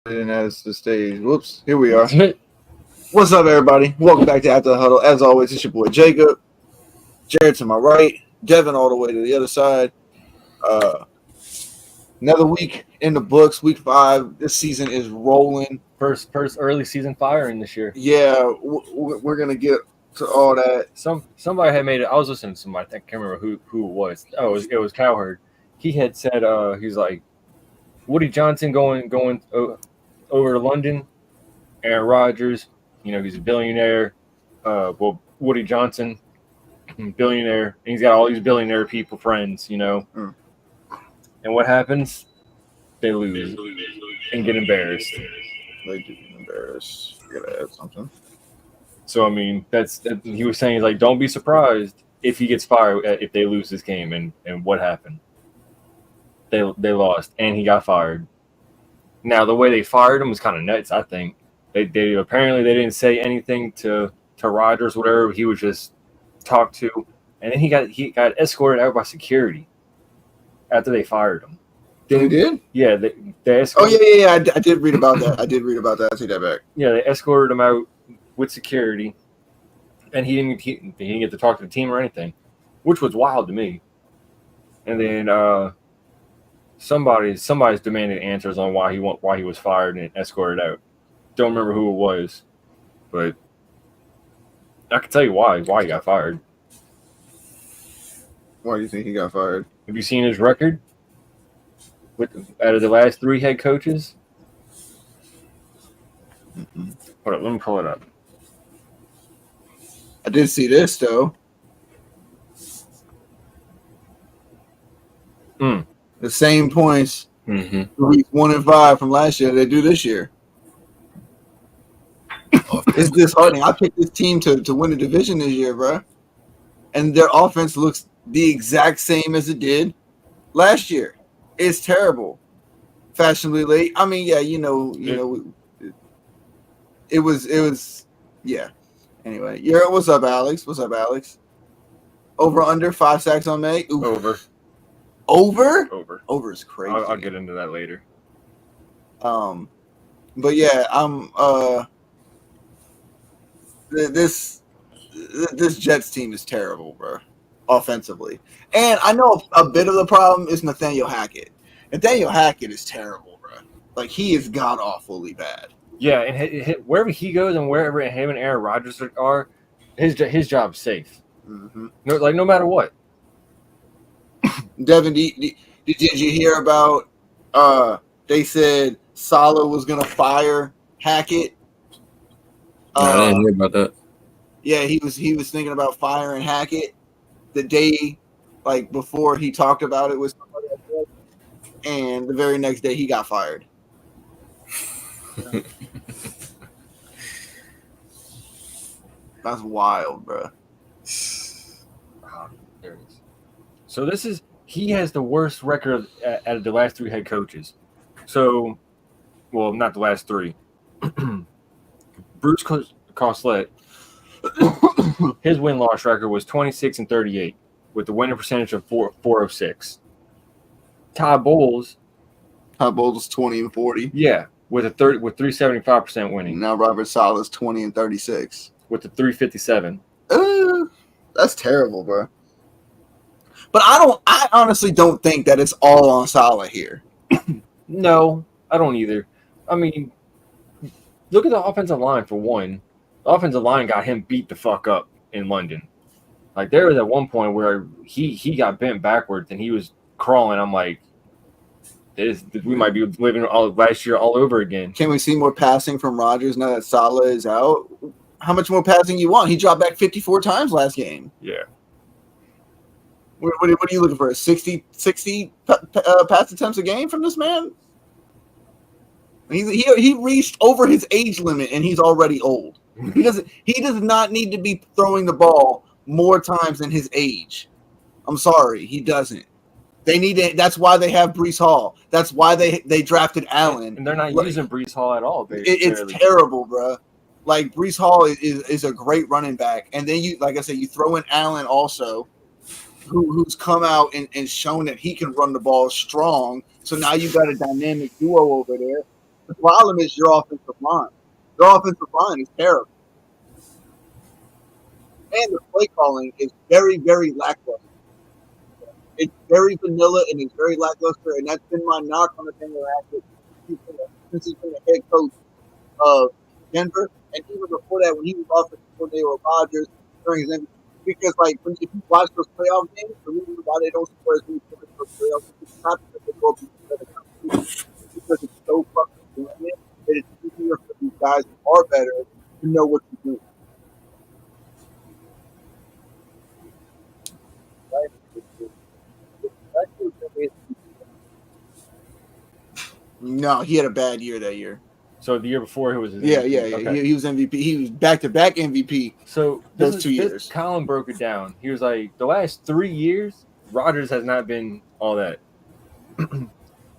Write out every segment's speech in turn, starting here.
And as the stage. Whoops, here we are. What's up, everybody? Welcome back to After the Huddle. As always, it's your boy Jacob, Jared to my right, Devin all the way to the other side. Another week in the books, week 5. This season is rolling. First early season firing this year. Yeah, we're gonna get to all that. Somebody had made it. I was listening to somebody. I can't remember who it was. Oh, it was Cowherd. He had said, he's like, Woody Johnson going over to London. Aaron Rodgers, he's a billionaire. Well, Woody Johnson, billionaire. And he's got all these billionaire people friends, And what happens? They lose and get embarrassed. They do get embarrassed. I gotta add something. So, I mean, he was saying, like, don't be surprised if he gets fired if they lose this game. And what happened? They lost, and he got fired. Now, the way they fired him was kind of nuts, I think. They apparently they didn't say anything to Rodgers, whatever. He was just talked to, and then he got escorted out by security after they fired him. They did? Yeah, they escorted. Oh yeah. I did read about that. I take that back. Yeah, they escorted him out with security, and he didn't get to talk to the team or anything, which was wild to me. And then somebody's demanded answers on why he was fired and escorted out. Don't remember who it was, but I can tell you why he got fired. Why do you think he got fired? Have you seen his record out of the last 3 head coaches? Hold up, let me pull it up. I did see this though. The same points. Week 1 and 5 from last year they do this year. It's disheartening. I picked this team to win the division this year, bro. And their offense looks the exact same as it did last year. It's terrible. Fashionably late. I mean, yeah, it was yeah. Anyway, what's up, Alex? Over under 5 sacks on May? Oof. Over? Over. Over is crazy. I'll get into that later. But yeah, this Jets team is terrible, bro, offensively. And I know a bit of the problem is Nathaniel Hackett. Nathaniel Hackett is terrible, bro. Like, he is god-awfully bad. Yeah, and wherever he goes and wherever him and Aaron Rodgers are, his job's safe. Mm-hmm. No matter what. Devin, did you hear about they said Saleh was going to fire Hackett? I didn't hear about that. Yeah, he was thinking about firing Hackett the day, like, before he talked about it with somebody else, and the very next day he got fired. That's wild, bro. There it is. So he has the worst record out of the last 3 head coaches. So, well, not the last 3. Bruce Coslett, his win-loss record was 26-38 with a winning percentage of 406. Todd Bowles was 20-40. Yeah, with 375% winning. Now Robert Saleh's 20-36 with a 357. That's terrible, bro. But I honestly don't think that it's all on Saleh here. No, I don't either. I mean, look at the offensive line for one. The offensive line got him beat the fuck up in London. Like, there was at one point where he got bent backwards and he was crawling. I'm like, we might be living last year all over again. Can we see more passing from Rodgers now that Saleh is out? How much more passing you want? He dropped back 54 times last game. Yeah. What are you looking for? 60 pass attempts a game from this man? He reached over his age limit and he's already old. He does not need to be throwing the ball more times than his age. I'm sorry, he doesn't. They need to. That's why they have Breece Hall. That's why they drafted Allen. And they're not using Breece Hall at all. It's terrible, bro. Like, Breece Hall is a great running back, and then like I said, you throw in Allen also, who's come out and shown that he can run the ball strong. So now you've got a dynamic duo over there. The problem is your offensive line. Your offensive line is terrible. And the play calling is very, very lackluster. It's very vanilla and it's very lackluster, and that's been my knock on the thing since he's been the head coach of Denver, and even before that, when he was offensive coordinator with Rodgers during his MVP. Because if you watch those playoff games, the reason why they don't score as many points in those playoff games is not because they go up against better competition. It's because it's so fucking brilliant that it's easier for these guys who are better to know what to do. Right? No, he had a bad year that year. So the year before, he was his Yeah. Okay. He was MVP. He was back-to-back MVP. So those 2 years. Colin broke it down. He was like, the last 3 years, Rodgers has not been all that.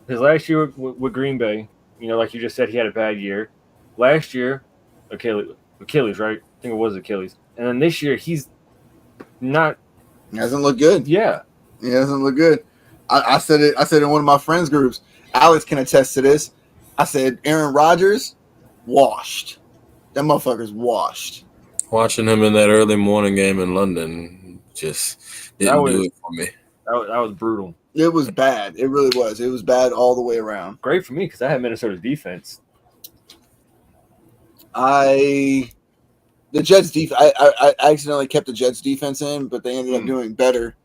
His last year with Green Bay, like you just said, he had a bad year. Last year, Achilles, right? I think it was Achilles. And then this year, he's not. He hasn't looked good. Yeah. He doesn't look good. I said it. I said in one of my friends' groups. Alex can attest to this. I said Aaron Rodgers, washed. That motherfucker's washed. Watching him in that early morning game in London just didn't do it for me. That was brutal. It was bad. It really was. It was bad all the way around. Great for me because I had Minnesota's defense. The Jets defense. I accidentally kept the Jets defense in, but they ended up doing better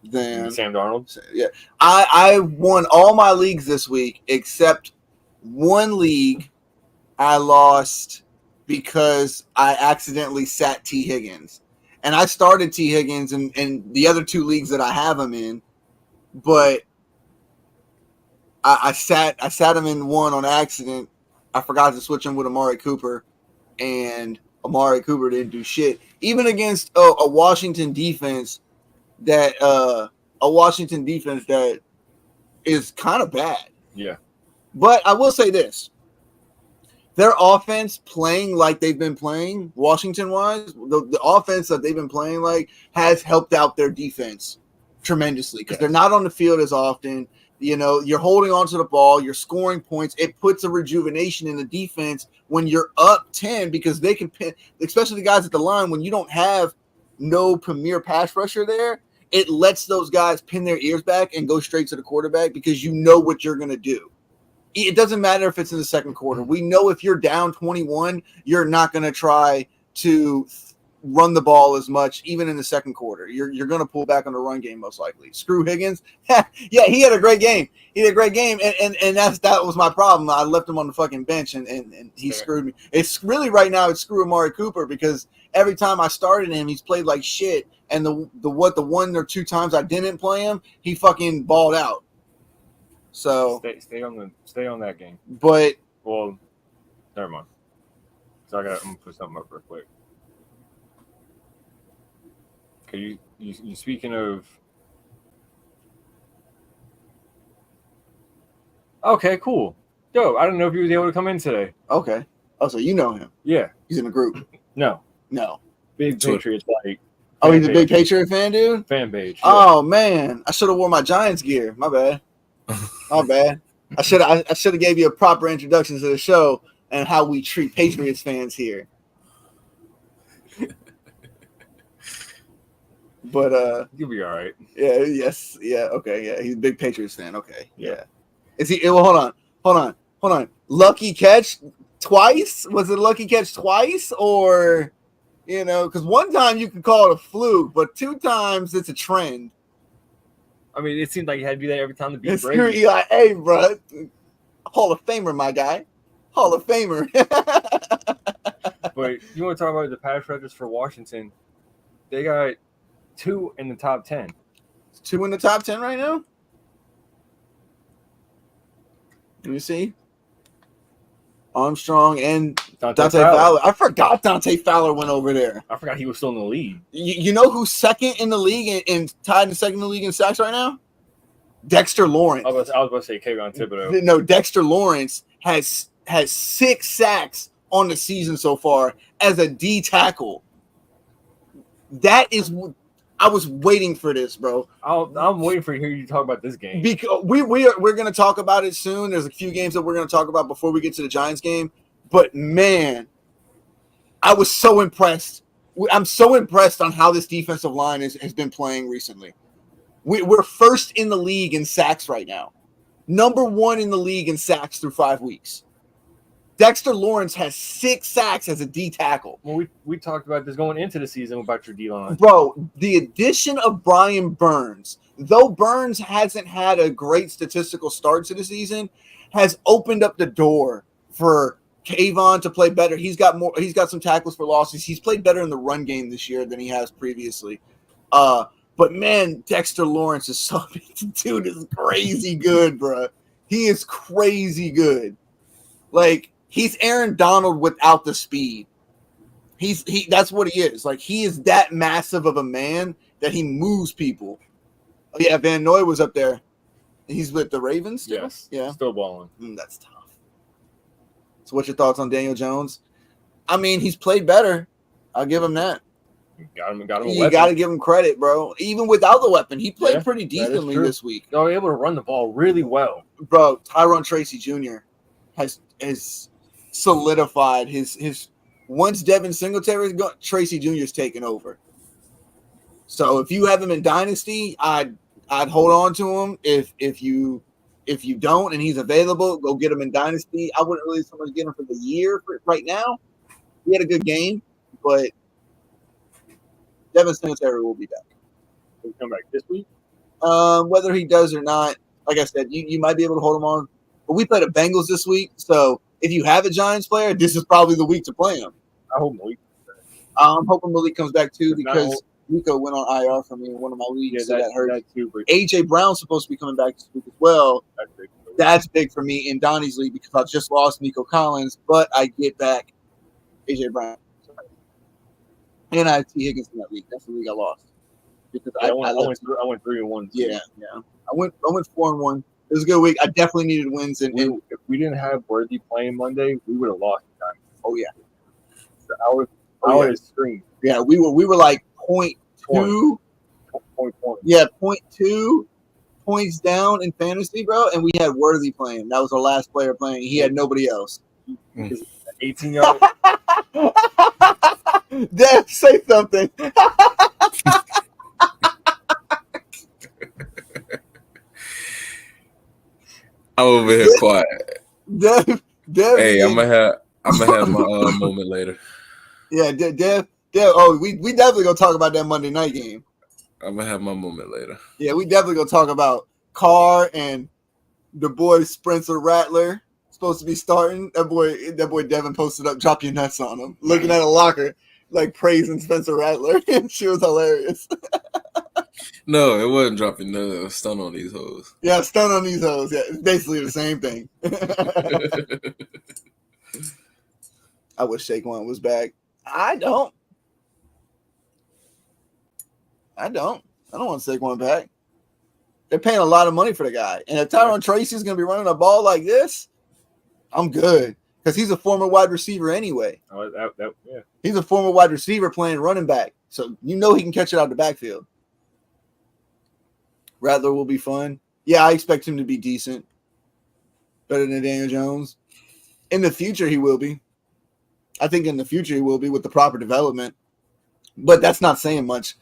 than Sam Darnold. Yeah, I won all my leagues this week except one league. I lost because I accidentally sat T. Higgins, and I started T. Higgins in the other 2 leagues that I have him in, but I sat him in one on accident. I forgot to switch him with Amari Cooper, and Amari Cooper didn't do shit, even against a Washington defense that is kind of bad. Yeah. But I will say this. Their offense playing like they've been playing, Washington-wise, the offense that they've been playing like has helped out their defense tremendously because they're not on the field as often. You're holding on to the ball. You're scoring points. It puts a rejuvenation in the defense when you're up 10 because they can pin, especially the guys at the line, when you don't have no premier pass rusher there, it lets those guys pin their ears back and go straight to the quarterback because you know what you're going to do. It doesn't matter if it's in the second quarter. We know if you're down 21, you're not going to try to run the ball as much, even in the second quarter. You're going to pull back on the run game most likely. Screw Higgins. Yeah, he had a great game. And that was my problem. I left him on the fucking bench, and he screwed me. It's really right now it's screw Amari Cooper because every time I started him, he's played like shit. And the 1 or 2 times I didn't play him, he fucking balled out. So stay on that game. But never mind. So I'm gonna put something up real quick. Okay, you speaking of. Okay, cool. Yo, I didn't know if he was able to come in today. Okay. Oh, so you know him? Yeah. He's in the group. No. Big Patriots like. Oh, he's a big Patriot fan, dude? Fan page. Yeah. Oh man, I should have worn my Giants gear. My bad. My bad. I should have gave you a proper introduction to the show and how we treat Patriots fans here. But you'll be all right. Yeah. Yes. Yeah. Okay. Yeah. He's a big Patriots fan. Okay. Yeah. Is he? Well, hold on. Lucky catch twice? Was it lucky catch twice or? Because one time you can call it a fluke, but 2 times it's a trend. I mean, it seemed like you had to be there every time to beat Brady. You're like, hey, bro, Hall of Famer, my guy. Hall of Famer. But you want to talk about the pass rushers for Washington? They got 2 in the top 10. 2 in the top 10 right now? Let me see. Armstrong and Dante Fowler. I forgot Dante Fowler went over there. I forgot he was still in the league. You know who's second in the league and tied in second in the league in sacks right now? Dexter Lawrence. I was about to say Kayvon Thibodeau. No, Dexter Lawrence has 6 sacks on the season so far as a D tackle. That is I was waiting for this, bro. I'm waiting for you to talk about this game. Because we're going to talk about it soon. There's a few games that we're going to talk about before we get to the Giants game. But, man, I was so impressed. I'm so impressed on how this defensive line has been playing recently. We're first in the league in sacks right now. Number 1 in the league in sacks through 5 weeks. Dexter Lawrence has 6 sacks as a D tackle. Well, we talked about this going into the season about your D line. Bro, the addition of Brian Burns, though Burns hasn't had a great statistical start to the season, has opened up the door for Kayvon to play better. He's got some tackles for losses. He's played better in the run game this year than he has previously. But man, Dexter Lawrence is dude is crazy good, bro. He is crazy good. Like, he's Aaron Donald without the speed. That's what he is. Like, he is that massive of a man that he moves people. Oh, yeah, Van Noy was up there. He's with the Ravens still? Yes. Yeah. Still balling. That's tough. So what's your thoughts on Daniel Jones? I mean, he's played better. I'll give him that. Got him a You weapon. got to give him credit, bro. Even without the weapon, he played pretty decently this week. They were able to run the ball really well. Bro, Tyrone Tracy Jr. has solidified his once Devin Singletary's gone, Tracy Jr.'s taken over. So if you have him in Dynasty, I'd hold on to him. If you don't and he's available, go get him in Dynasty. I wouldn't really so much get him for the year right now. He had a good game, but Devin Singletary will be back. He'll come back this week? Whether he does or not, like I said, you might be able to hold him on. But we play the Bengals this week, so if you have a Giants player, this is probably the week to play him. I hope Malik. I'm hoping Malik comes back too because Nico went on IR for me in one of my leagues, so that hurt. AJ Brown's supposed to be coming back this week as well. That's big for me in Donnie's league because I just lost Nico Collins, but I get back AJ Brown. And I have T. Higgins in that league. That's the league I lost. Because I went 3-1. Yeah. I went 4-1. It was a good week. I definitely needed wins. And if we didn't have Worthy playing Monday, we would have lost. Oh yeah. So I would have screamed. Yeah, we were like 0.2. Yeah, 0.2 points down in fantasy, bro. And we had Worthy playing. That was our last player playing. He had nobody else. 18 yards. Dad, say something. I'm over here quiet. Dev, hey, I'm gonna have my moment later. Yeah, Dev. Oh, we definitely gonna talk about that Monday night game. I'm gonna have my moment later. Yeah, we definitely gonna talk about Carr and the boy Spencer Rattler supposed to be starting. That boy Devin posted up, drop your nuts on him, looking at a locker like praising Spencer Rattler. She was hilarious. No, it wasn't dropping nuts. Stun on these hoes. Yeah, stun on these hoes. Yeah, it's basically the same thing. I wish Saquon was back. I don't want Saquon back. They're paying a lot of money for the guy. And if Tyrone Tracy's going to be running a ball like this, I'm good. Because he's a former wide receiver anyway. Yeah. He's a former wide receiver playing running back. So you know he can catch it out of the backfield. Rattler will be fun. Yeah, I expect him to be decent. Better than Daniel Jones. In the future, he will be. I think in the future he will be with the proper development. But that's not saying much.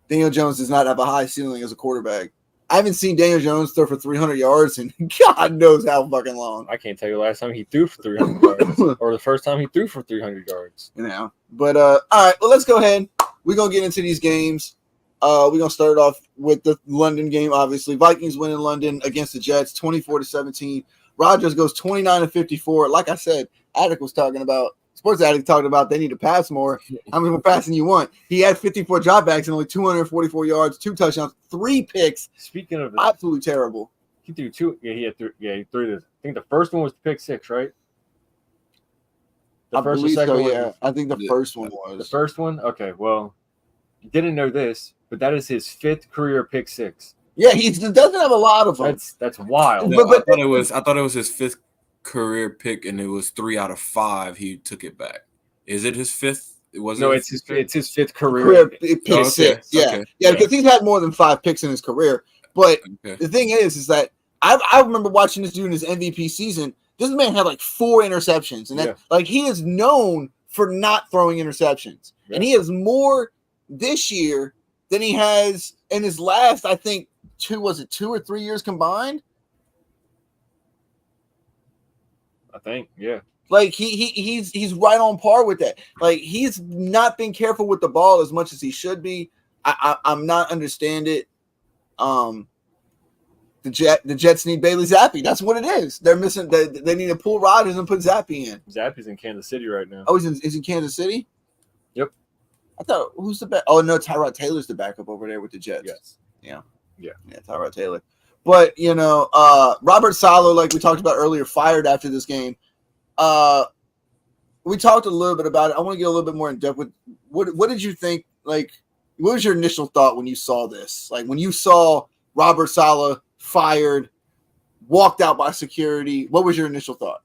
Daniel Jones does not have a high ceiling as a quarterback. I haven't seen Daniel Jones throw for 300 yards in God knows how fucking long. I can't tell you the last time he threw for 300 yards or the first time he threw for 300 yards. You know. But, all right, well, let's go ahead. We're going to get into these games. We're going to start off with the London game, obviously. Vikings win in London against the Jets, 24-17. Rodgers goes 29-54. Like I said, Attic was talking about, Sports Addict talked about they need to pass more. How many more passing you want? He had 54 dropbacks and only 244 yards, 2 touchdowns, 3 picks. Speaking of absolutely terrible. He threw 2. Yeah, he threw this. I think the first one was the pick 6, right? The first or second one? Yeah. I think the first one was. The first one? Okay, well, didn't know this, but that is his 5th career pick 6. Yeah, he doesn't have a lot of them. That's wild. No, I thought it was his 5th career pick, and it was 3 out of 5. He took it back. Is it his 5th it's his fifth career pick six. Yeah, because he's had more than 5 picks in his career. But the thing is that I remember watching this dude in his MVP season. This man had like 4 interceptions, and that he is known for not throwing interceptions, and he has more this year than he has in his last, I think, 2 or 3 years combined? I think, yeah. Like he's right on par with that. Like he's not been careful with the ball as much as he should be. I'm not understand it. The Jets need Bailey Zappi. That's what it is. They're missing. They need to pull Rodgers and put Zappi in. Zappi's in Kansas City right now. Oh, he's in Kansas City. Yep. I thought who's the back? Oh no, Tyrod Taylor's the backup over there with the Jets. Yes. Yeah, Tyrod Taylor. But Robert Saleh, like we talked about earlier, fired after this game. We talked a little bit about it. I want to get a little bit more in depth with what did you think? Like, what was your initial thought when you saw this? Like when you saw Robert Saleh fired, walked out by security. What was your initial thought?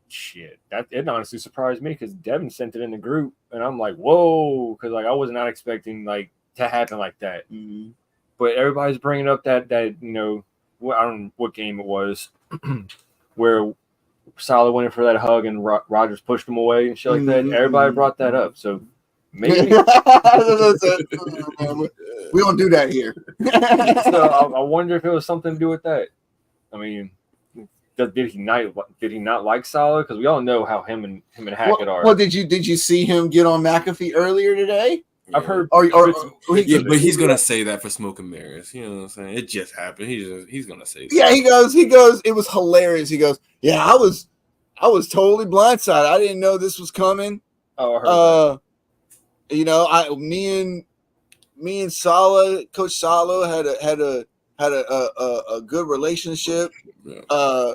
Shit, it honestly surprised me because Devin sent it in the group, and I'm like, whoa, because like I was not expecting like to happen like that. Mm-hmm. But everybody's bringing up that I don't know what game it was, where Saleh went in for that hug and Rodgers pushed him away and shit like that. Everybody brought that up, so maybe we don't do that here. So I wonder if it was something to do with that. I mean, did he not like Saleh? Because we all know how him and Hackett are. Well, did you see him get on McAfee earlier today? Yeah. I've heard. But he's gonna say that for smoke and mirrors. You know what I'm saying? It just happened. He's gonna say that. Yeah, he goes. It was hilarious. He goes, yeah, I was totally blindsided. I didn't know this was coming. Oh, I heard that. Me and Saleh, Coach Saleh had a good relationship. Yeah.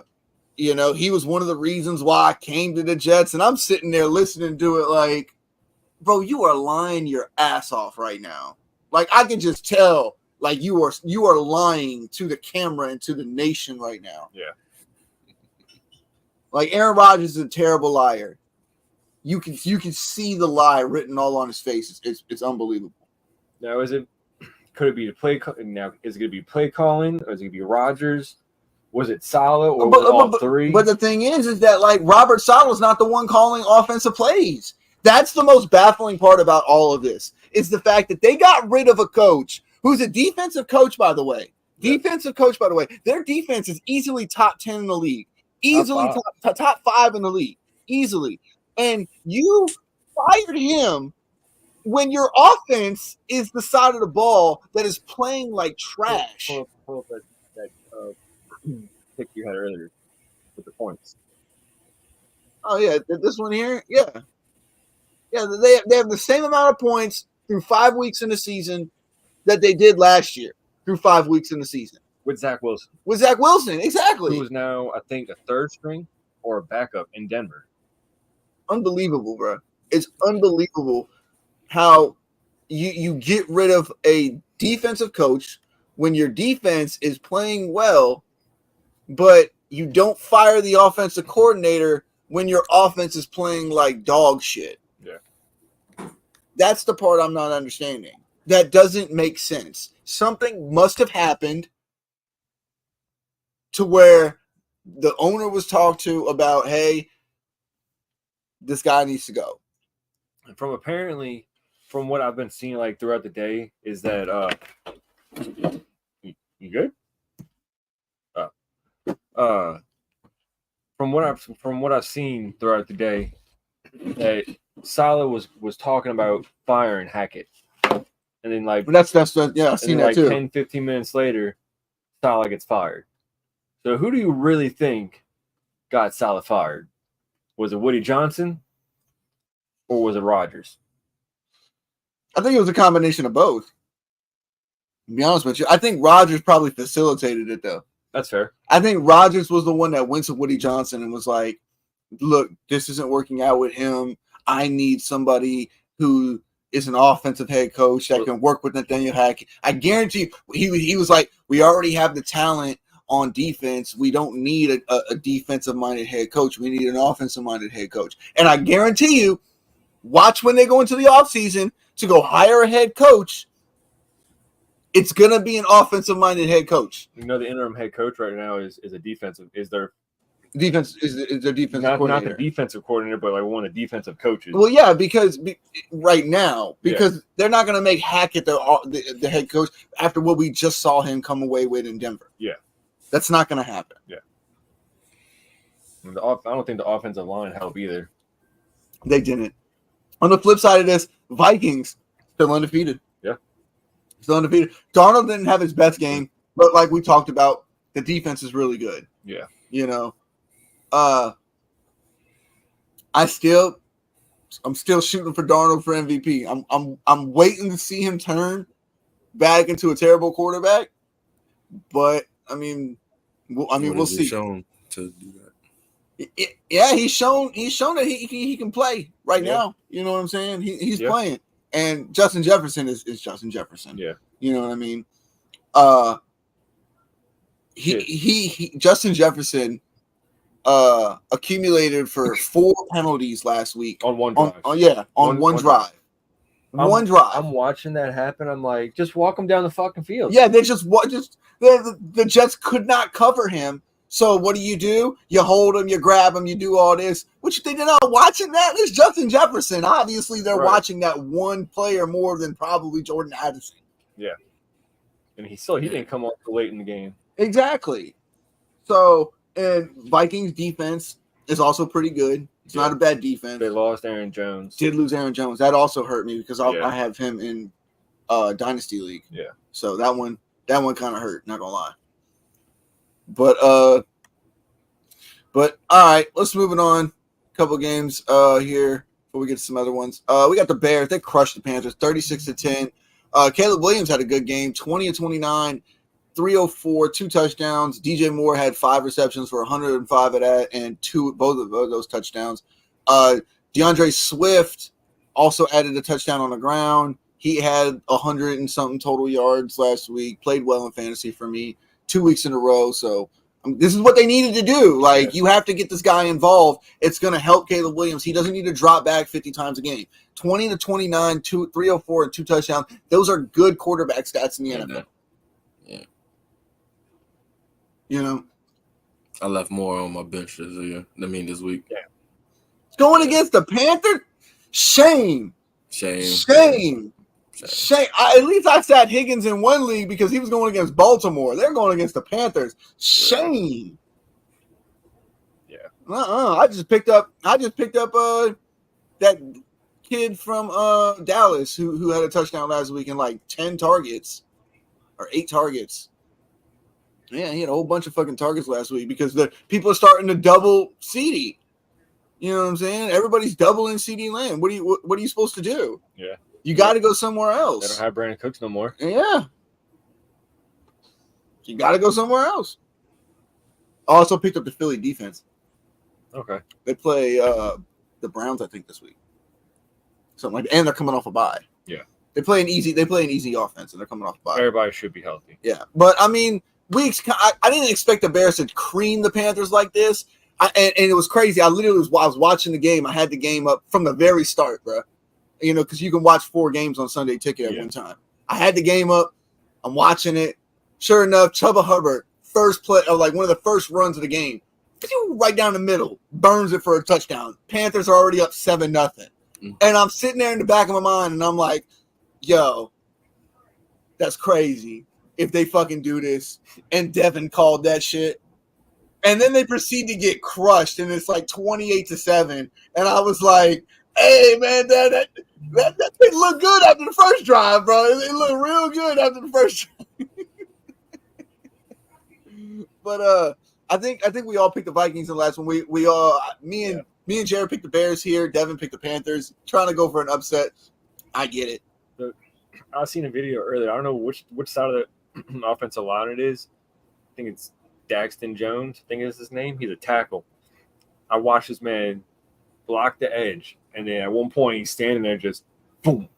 He was one of the reasons why I came to the Jets, and I'm sitting there listening to it like, bro, you are lying your ass off right now. Like I can just tell, like you are lying to the camera and to the nation right now. Yeah. Like Aaron Rodgers is a terrible liar. You can see the lie written all on his face. It's unbelievable. Now, could it be the play? Now, is it going to be play calling, or is it going to be Rodgers? Was it Saleh, or was it all three? But the thing is that like Robert Saleh is not the one calling offensive plays. That's the most baffling part about all of this is the fact that they got rid of a coach who's a defensive coach, by the way. Their defense is easily top 10 in the league. Easily top 5 in the league. Easily. And you fired him when your offense is the side of the ball that is playing like trash. Pull up that pick you had earlier with the points. Oh, yeah. This one here? Yeah. Yeah, they have the same amount of points through 5 weeks in the season that they did last year through 5 weeks in the season. With Zach Wilson. Exactly. Who is now, I think, a third string or a backup in Denver. Unbelievable, bro. It's unbelievable how you get rid of a defensive coach when your defense is playing well, but you don't fire the offensive coordinator when your offense is playing like dog shit. Yeah. That's the part I'm not understanding. That doesn't make sense. Something must have happened to where the owner was talked to about, hey, this guy needs to go. And from what I've been seeing like throughout the day is that you good? From what I've seen throughout the day, that Saleh was talking about firing Hackett. And then like that's yeah, I've seen that like too. 10-15 minutes later, Saleh gets fired. So who do you really think got Saleh fired? Was it Woody Johnson or was it Rodgers? I think it was a combination of both. To be honest with you, I think Rodgers probably facilitated it though. That's fair. I think Rodgers was the one that went to Woody Johnson and was like, look, this isn't working out with him. I need somebody who is an offensive head coach that can work with Nathaniel Hackett. I guarantee you, he was like, we already have the talent on defense. We don't need a defensive-minded head coach. We need an offensive-minded head coach. And I guarantee you, Watch when they go into the offseason to go hire a head coach. It's going to be an offensive-minded head coach. The interim head coach right now is their defensive coordinator. Not the defensive coordinator, but like one of the defensive coaches. Well, yeah, because right now, they're not going to make Hackett the head coach after what we just saw him come away with in Denver. Yeah. That's not going to happen. Yeah. I don't think the offensive line helped either. They didn't. On the flip side of this, Vikings still undefeated. Yeah. Still undefeated. Darnold didn't have his best game, but like we talked about, the defense is really good. Yeah. You know, I'm still shooting for Darnold for MVP. I'm waiting to see him turn back into a terrible quarterback, but we'll see. Shown to do that. Yeah, he's shown that he can play right now. You know what I'm saying? He's playing, and Justin Jefferson is Justin Jefferson. Yeah, you know what I mean. Justin Jefferson accumulated for 4 penalties last week on one drive. On one drive. I'm watching that happen. I'm like, just walk him down the fucking field. Yeah, they the Jets could not cover him. So what do? You hold him, you grab him, you do all this. Which they're not watching that. It's Justin Jefferson. Obviously, they're watching that one player more than probably Jordan Addison. Yeah, and he didn't come on too late in the game. Exactly. So, and Vikings defense is also pretty good. It's not a bad defense. They lost Aaron Jones. Did lose Aaron Jones. That also hurt me because I have him in Dynasty League. Yeah. So that one kind of hurt. Not gonna lie. But all right, let's move it on. A couple games here before we get to some other ones. We got the Bears. They crushed the Panthers 36-10. Caleb Williams had a good game, 20-29, 304, 2 touchdowns. DJ Moore had 5 receptions for 105 of that, and both of those touchdowns. DeAndre Swift also added a touchdown on the ground. He had 100 and something total yards last week. Played well in fantasy for me 2 weeks in a row. So this is what they needed to do. Like, you have to get this guy involved. It's going to help Caleb Williams. He doesn't need to drop back 50 times a game. 20-29, 304, and 2 touchdowns. Those are good quarterback stats in the NFL. Yeah. You know? I left more on my bench this week. Yeah. Going against the Panthers? Shame. At least I sat Higgins in one league because he was going against Baltimore. They're going against the Panthers. Shame. Yeah. I just picked up that kid from Dallas who had a touchdown last week and like 10 targets or 8 targets. Yeah, he had a whole bunch of fucking targets last week because the people are starting to double CeeDee. You know what I'm saying? Everybody's doubling CeeDee Lamb. What are you supposed to do? Yeah. You got to go somewhere else. They don't have Brandon Cooks no more. Yeah. You got to go somewhere else. I also picked up the Philly defense. Okay. They play the Browns, I think, this week. Something like that. And they're coming off a bye. Yeah. They play an easy offense, and they're coming off a bye. Everybody should be healthy. Yeah. But, I mean, I didn't expect the Bears to cream the Panthers like this. And it was crazy. I was watching the game. I had the game up from the very start, bro. You know, because you can watch 4 games on Sunday Ticket at one time. I had the game up. I'm watching it. Sure enough, Chuba Hubbard, first play, like one of the first runs of the game, right down the middle, burns it for a touchdown. Panthers are already up 7-0. Mm-hmm. And I'm sitting there in the back of my mind, and I'm like, yo, that's crazy if they fucking do this. And Devin called that shit. And then they proceed to get crushed, and it's like 28-7. And I was like, hey, man, that thing looked good after the first drive, bro. It looked real good after the first drive. But I think we all picked the Vikings in the last one. We all me and Jared picked the Bears here. Devin picked the Panthers. Trying to go for an upset. I get it. I seen a video earlier. I don't know which side of the offensive line it is. I think it's Daxton Jones. I think is his name. He's a tackle. I watched this man block the edge, and then at one point he's standing there, just boom,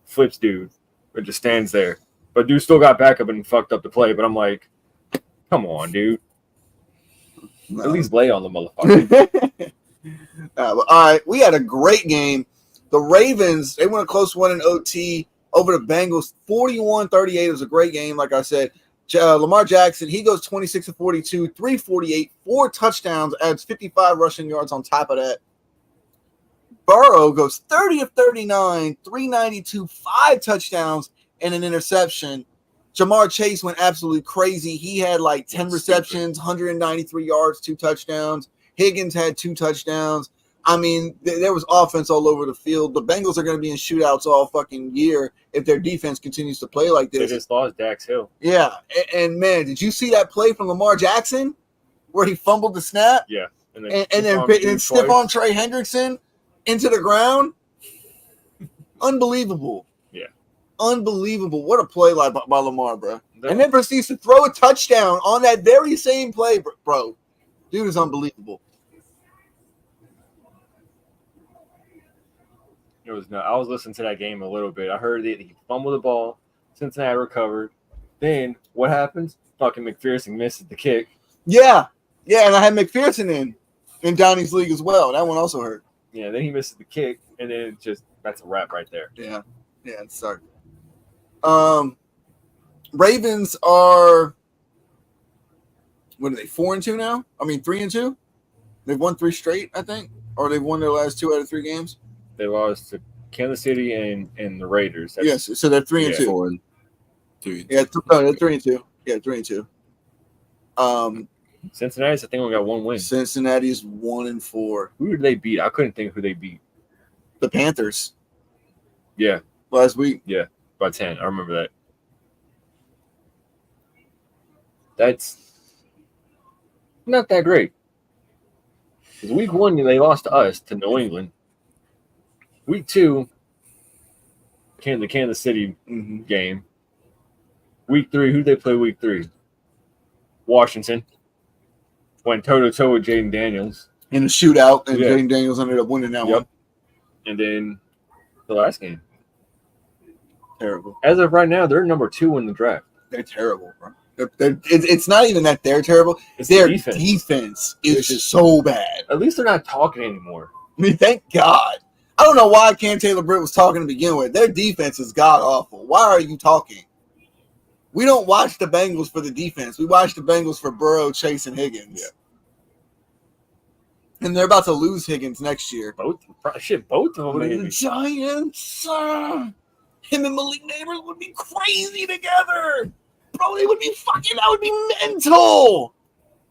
flips dude, or just stands there. But dude still got back up and fucked up the play. But I'm like, come on, dude. No. At least lay on the motherfucker. All right, we had a great game. The Ravens, they won a close one in OT over the Bengals. 41-38. It was a great game, like I said. Lamar Jackson, he goes 26 of 42, 348, 4 touchdowns, adds 55 rushing yards on top of that. Burrow goes 30 of 39, 392, 5 touchdowns, and an interception. Jamar Chase went absolutely crazy. He had like 10 receptions, 193 yards, 2 touchdowns. Higgins had 2 touchdowns. I mean, there was offense all over the field. The Bengals are going to be in shootouts all fucking year if their defense continues to play like this. They just lost Dax Hill. Yeah, and man, did you see that play from Lamar Jackson where he fumbled the snap? Yeah. And then stiff on Trey Hendrickson into the ground? Unbelievable. Yeah. Unbelievable. What a play by Lamar, bro. And then proceeds to throw a touchdown on that very same play, bro. Dude is unbelievable. It was not. I was listening to that game a little bit. I heard that he fumbled the ball. Cincinnati recovered. Then what happens? Fucking McPherson misses the kick. Yeah. Yeah, and I had McPherson in Downey's league as well. That one also hurt. Yeah, then he misses the kick, and then that's a wrap right there. Yeah. Yeah, it sucked. Ravens are, what are they, 4-2 now? I mean, 3-2? They've won 3 straight, I think. Or they've won their last 2 out of 3 games. They lost to Kansas City and the Raiders. Yes, so they're 3-2. 4-3. Yeah, they're 3-2. Yeah, 3-2. Cincinnati's, I think, only got 1 win. Cincinnati's 1-4. Who did they beat? I couldn't think of who they beat. The Panthers. Yeah. Last week. Yeah, by 10. I remember that. That's not that great. Because week 1, they lost to us, to New England. Week 2, the Kansas City game. Week 3, who did they play week 3? Washington. Went toe-to-toe with Jaden Daniels. In a shootout, and Jaden Daniels ended up winning that one. And then the last game. Terrible. As of right now, they're number 2 in the draft. They're terrible, bro. It's not even that they're terrible. It's their defense is just so bad. At least they're not talking anymore. I mean, thank God. I don't know why Cam Taylor-Britt was talking to begin with. Their defense is god-awful. Why are you talking? We don't watch the Bengals for the defense. We watch the Bengals for Burrow, Chase, and Higgins. Yeah. And they're about to lose Higgins next year. Both of them. The Giants, him and Malik Neighbors would be crazy together. Bro, they would be fucking, that would be mental.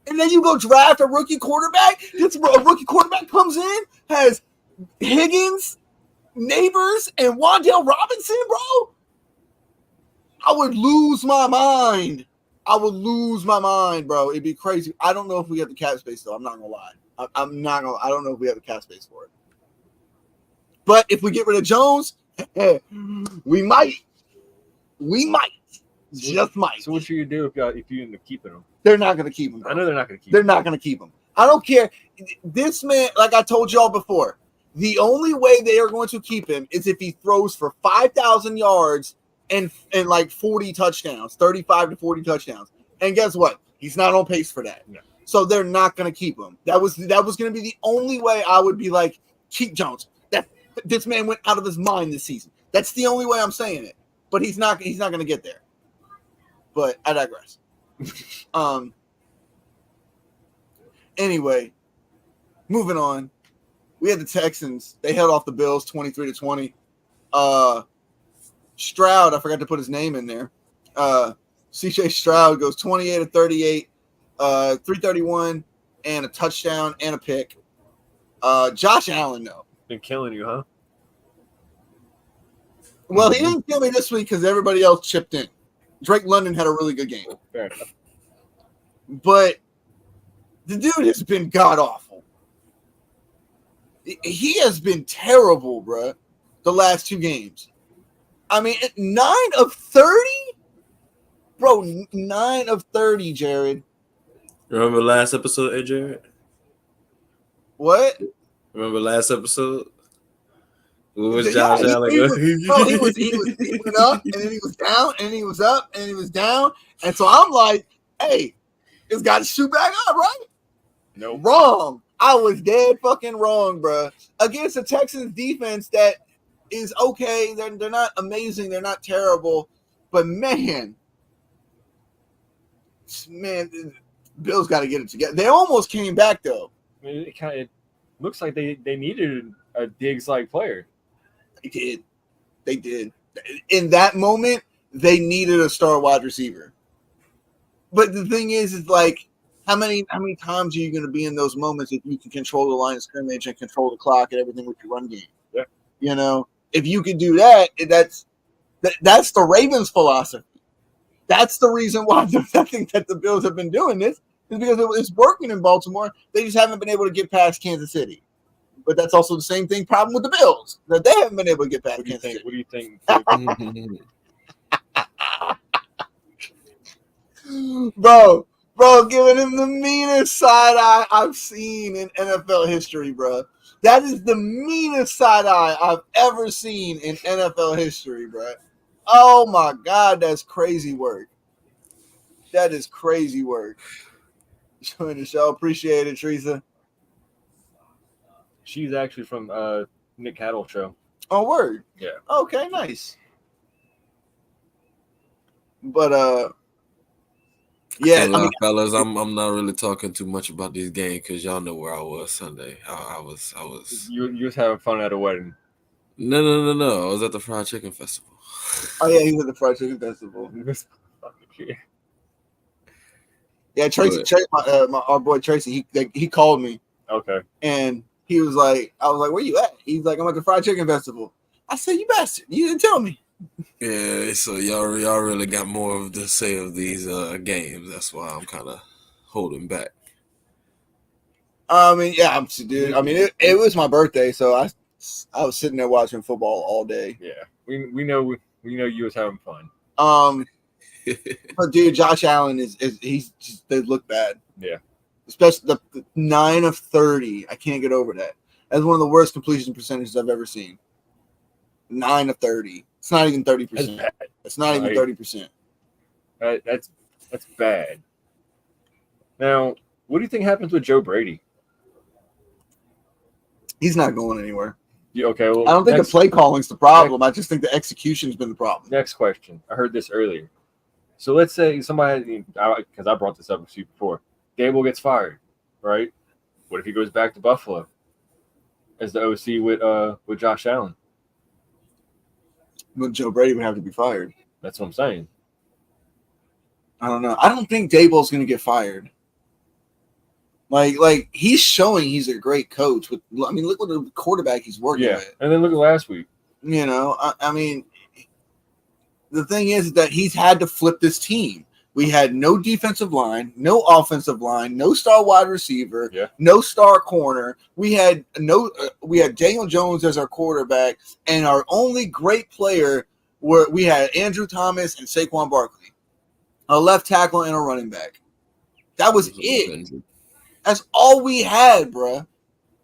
And then you go draft a rookie quarterback. A rookie quarterback comes in, has Higgins, Neighbors, and Wan'Dale Robinson, bro. I would lose my mind. Bro. It'd be crazy. I don't know if we have the cap space, though. I'm not going to lie. I don't know if we have the cap space for it. But if we get rid of Jones, we might. Just might. So what should you do if you end up keeping him? They're not going to keep him. Bro. I know they're not going to keep him. They're not going to keep him. I don't care. This man, like I told y'all before, the only way they are going to keep him is if he throws for 5,000 yards and like 40 touchdowns, 35 to 40 touchdowns. And guess what? He's not on pace for that. No. So they're not going to keep him. That was going to be the only way I would be like, keep Jones. This man went out of his mind this season. That's the only way I'm saying it. But he's not going to get there. But I digress. Anyway, moving on. We had the Texans. They held off the Bills 23-20. Stroud, I forgot to put his name in there. CJ Stroud goes 28 of 38, 331, and a touchdown and a pick. Josh Allen, though. Been killing you, huh? Well, he didn't kill me this week because everybody else chipped in. Drake London had a really good game. Fair enough. But the dude has been god-awful. He has been terrible, bro, the last 2 games. I mean, 9 of 30? Bro, 9 of 30, Jared. Remember last episode, hey, Jared? What? Remember last episode? What was Josh Allen? He went up, and then he was down, and he was up, and he was down. And so I'm like, hey, it's got to shoot back up, right? No. Wrong. I was dead fucking wrong, bro. Against the Texans defense that is okay. They're not amazing. They're not terrible. But man, Bills got to get it together. They almost came back though. I mean, it looks like they needed a Diggs-like player. They did. In that moment, they needed a star wide receiver. But the thing is like, how many times are you going to be in those moments if you can control the line of scrimmage and control the clock and everything with your run game? Yeah. You know, if you could do that, that's the Ravens' philosophy. That's the reason why I think that the Bills have been doing this is because it's working in Baltimore. They just haven't been able to get past Kansas City. But that's also the same problem with the Bills that they haven't been able to get past Kansas City. What do you think? Bro, giving him the meanest side eye I've seen in NFL history, bro. That is the meanest side eye I've ever seen in NFL history, bro. Oh my God, that's crazy work. That is crazy work. Join the show. Appreciate it, Teresa. She's actually from Nick Cattle's show. Oh, word. Yeah. Okay, nice. But yeah, fellas, I'm not really talking too much about this game because y'all know where I was Sunday. I was. You was having fun at a wedding. No. I was at the Fried Chicken Festival. Oh yeah, he was at the Fried Chicken Festival. Yeah, Tracy, our boy Tracy, he called me. Okay. And he was like, I was like, where you at? He's like, I'm at the Fried Chicken Festival. I said, you bastard, you didn't tell me. Yeah, so y'all really got more of the say of these games. That's why I'm kind of holding back. I mean, yeah, dude. I mean, it was my birthday, so I was sitting there watching football all day. Yeah, we know you was having fun. But dude, Josh Allen they look bad. Yeah, especially the 9 of 30. I can't get over that. That's one of the worst completion percentages I've ever seen. 9 of 30. It's not even 30%. It's not even 30%. That's bad. Now, what do you think happens with Joe Brady? He's not going anywhere. Yeah, okay. Well, I don't think the play calling's the problem. I just think the execution's been the problem. Next question. I heard this earlier. So let's say somebody, because I brought this up to you before, Gable gets fired, right? What if he goes back to Buffalo as the OC with Josh Allen? Well, Joe Brady would have to be fired. That's what I'm saying. I don't know. I don't think Daboll's going to get fired. Like he's showing he's a great coach. Look what the quarterback he's working with. And then look at last week. You know, I mean, the thing is that he's had to flip this team. We had no defensive line, no offensive line, no star wide receiver, no star corner. We had Daniel Jones as our quarterback, and our only great player we had Andrew Thomas and Saquon Barkley, a left tackle and a running back. That was it. That's all we had, bruh.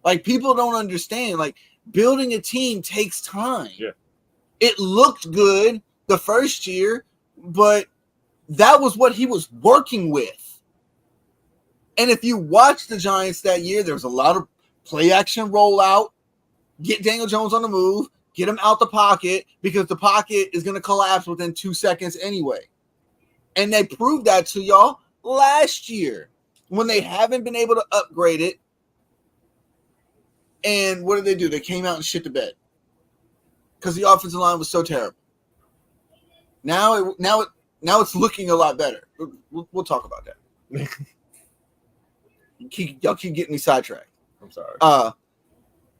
Like, people don't understand. Like, building a team takes time. Yeah. It looked good the first year, but that was what he was working with. And if you watch the Giants that year, there was a lot of play action rollout, get Daniel Jones on the move, get him out the pocket, because the pocket is going to collapse within 2 seconds anyway. And they proved that to y'all last year when they haven't been able to upgrade it. And what did? They came out and shit the bed because the offensive line was so terrible. Now it's looking a lot better. We'll talk about that. Y'all keep getting me sidetracked. I'm sorry.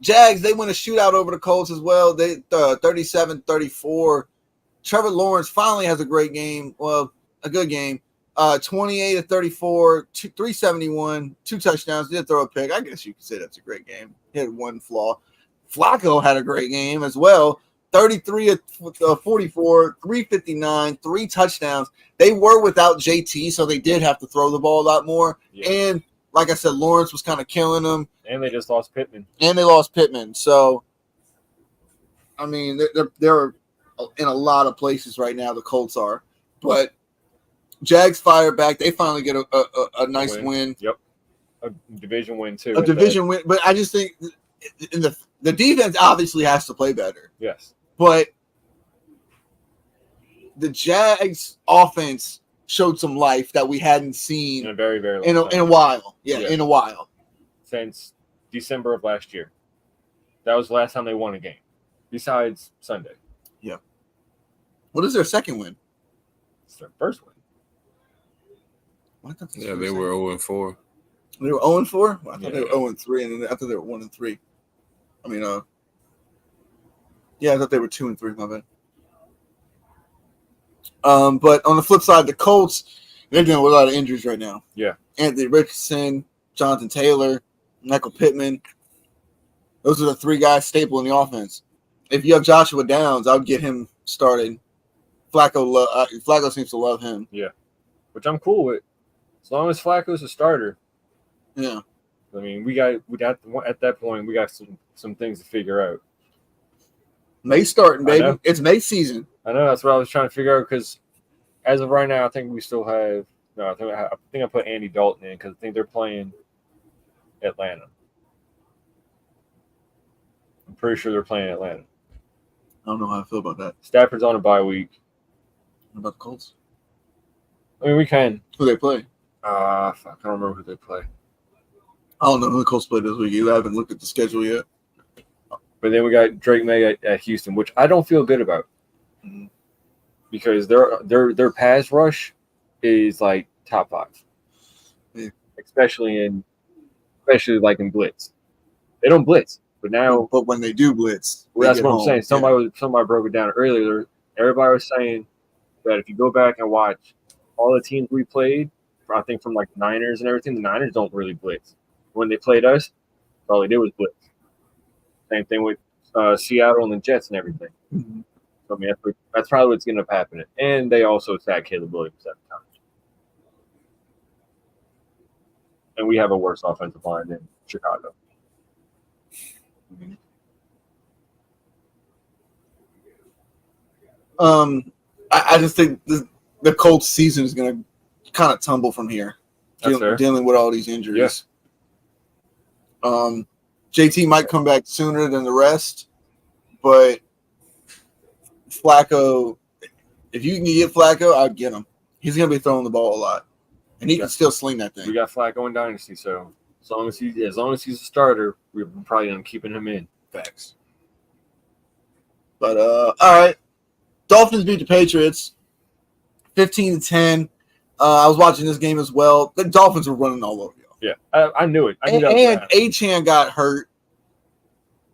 Jags, they win a shootout over the Colts as well. They 37-34. Trevor Lawrence finally has a great game. Well, a good game. 28-34, 371, 2 touchdowns. Did throw a pick. I guess you could say that's a great game. He had one flaw. Flacco had a great game as well. 33-44, 359, 3 touchdowns. They were without JT, so they did have to throw the ball a lot more. Yeah. And like I said, Lawrence was kind of killing them. And they just lost Pittman. So, I mean, they're in a lot of places right now, the Colts are. But Jags fire back. They finally get a nice win. Yep. A division win, too. A division win. But I just think the defense obviously has to play better. Yes. but the Jags offense showed some life that we hadn't seen in a very, very long time. in a while. Yeah, in a while. Since December of last year. That was the last time they won a game, besides Sunday. Yeah. What is their second win? It's their first win. Yeah, they were 0-4. They were 0-4? Well, I thought they were 0-3, and then I thought they were 1-3. I mean, yeah, I thought they were 2-3. My bad. But on the flip side, the Colts, they're dealing with a lot of injuries right now. Yeah. Anthony Richardson, Jonathan Taylor, Michael Pittman. Those are the three guys staple in the offense. If you have Joshua Downs, I would get him started. Flacco seems to love him. Yeah, which I'm cool with. As long as Flacco's a starter. Yeah. I mean, we got at that point we got some things to figure out. May starting, baby. It's May season. I know, that's what I was trying to figure out because as of right now, I think we still have I think I put Andy Dalton in because I think they're playing Atlanta. I'm pretty sure they're playing Atlanta. I don't know how I feel about that. Stafford's on a bye week. What about the Colts? I mean, we can. Who they play? I don't remember who they play. I don't know who the Colts play this week. I haven't looked at the schedule yet. But then we got Drake May at Houston, which I don't feel good about because their pass rush is like top 5, especially like in blitz. They don't blitz, but now. But when they do blitz, that's what I'm saying. Somebody broke it down earlier. Everybody was saying that if you go back and watch all the teams we played, I think from like the Niners and everything, the Niners don't really blitz. When they played us, all they did was blitz. Same thing with Seattle and the Jets and everything. Mm-hmm. So, I mean, that's probably what's going to happen. And they also sacked Caleb Williams at the time. And we have a worse offensive line than Chicago. I just think the Colts season is going to kind of tumble from here, dealing with all these injuries. Yeah. JT might come back sooner than the rest, but Flacco, if you can get Flacco, I'd get him. He's going to be throwing the ball a lot, and he can still sling that thing. We got Flacco in Dynasty, so as long as he's a starter, we're probably going to keep him in. Facts. But all right, Dolphins beat the Patriots, 15-10. I was watching this game as well. The Dolphins were running all over y'all. Yeah, I knew it. I knew and Achane got hurt,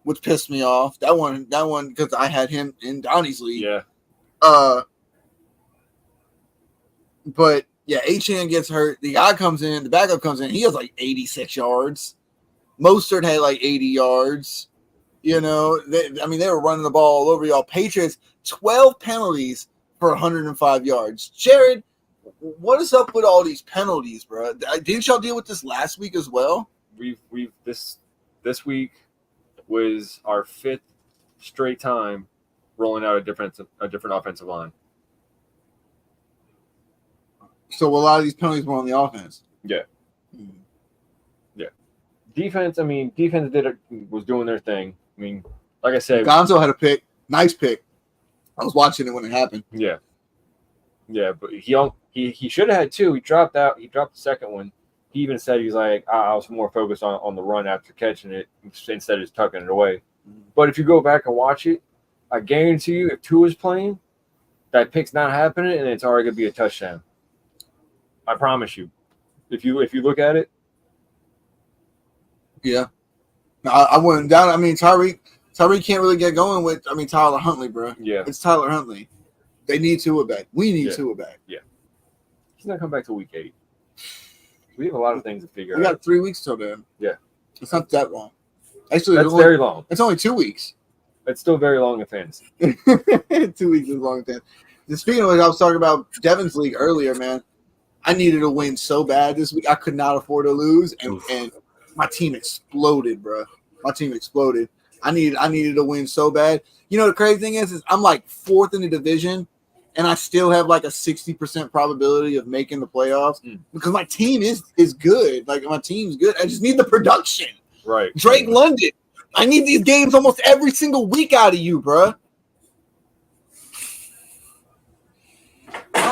which pissed me off. That one, because I had him in Donnie's league. Yeah. But yeah, Achane gets hurt. The guy comes in. The backup comes in. He has like 86 yards. Mostert had like 80 yards. You know, they were running the ball all over y'all. Patriots, 12 penalties for 105 yards. Jared, what is up with all these penalties, bro? Didn't y'all deal with this last week as well? This week was our 5th straight time rolling out a different offensive line. So a lot of these penalties were on the offense. Yeah. Yeah. Defense was doing their thing. I mean, like I said, Gonzo had a pick, nice pick. I was watching it when it happened. Yeah. Yeah, but he should have had 2. He dropped out. He dropped the second one. He even said he's like, I was more focused on the run after catching it instead of just tucking it away. But if you go back and watch it, I guarantee you, if Tua is playing, that pick's not happening, and it's already gonna be a touchdown. I promise you. If you look at it. Yeah. No, I wouldn't doubt it. I mean, Tyreek can't really get going with. I mean, Tyler Huntley, bro. Yeah. It's Tyler Huntley. They need Tua back. We need Tua back. Yeah. He's not coming back to week 8. We have a lot of things to figure out. We got 3 weeks till then. Yeah. It's not that long. Actually, that's very long. It's only 2 weeks. It's still very long in fantasy. 2 weeks is long in fantasy. Speaking of which, I was talking about Devin's league earlier, man. I needed a win so bad this week. I could not afford to lose, and my team exploded, bro. My team exploded. I needed a win so bad. You know, the crazy thing is I'm like 4th in the division, and I still have like a 60% probability of making the playoffs because my team is good. Like, my team's good. I just need the production. Right. Drake London. I need these games almost every single week out of you, bro.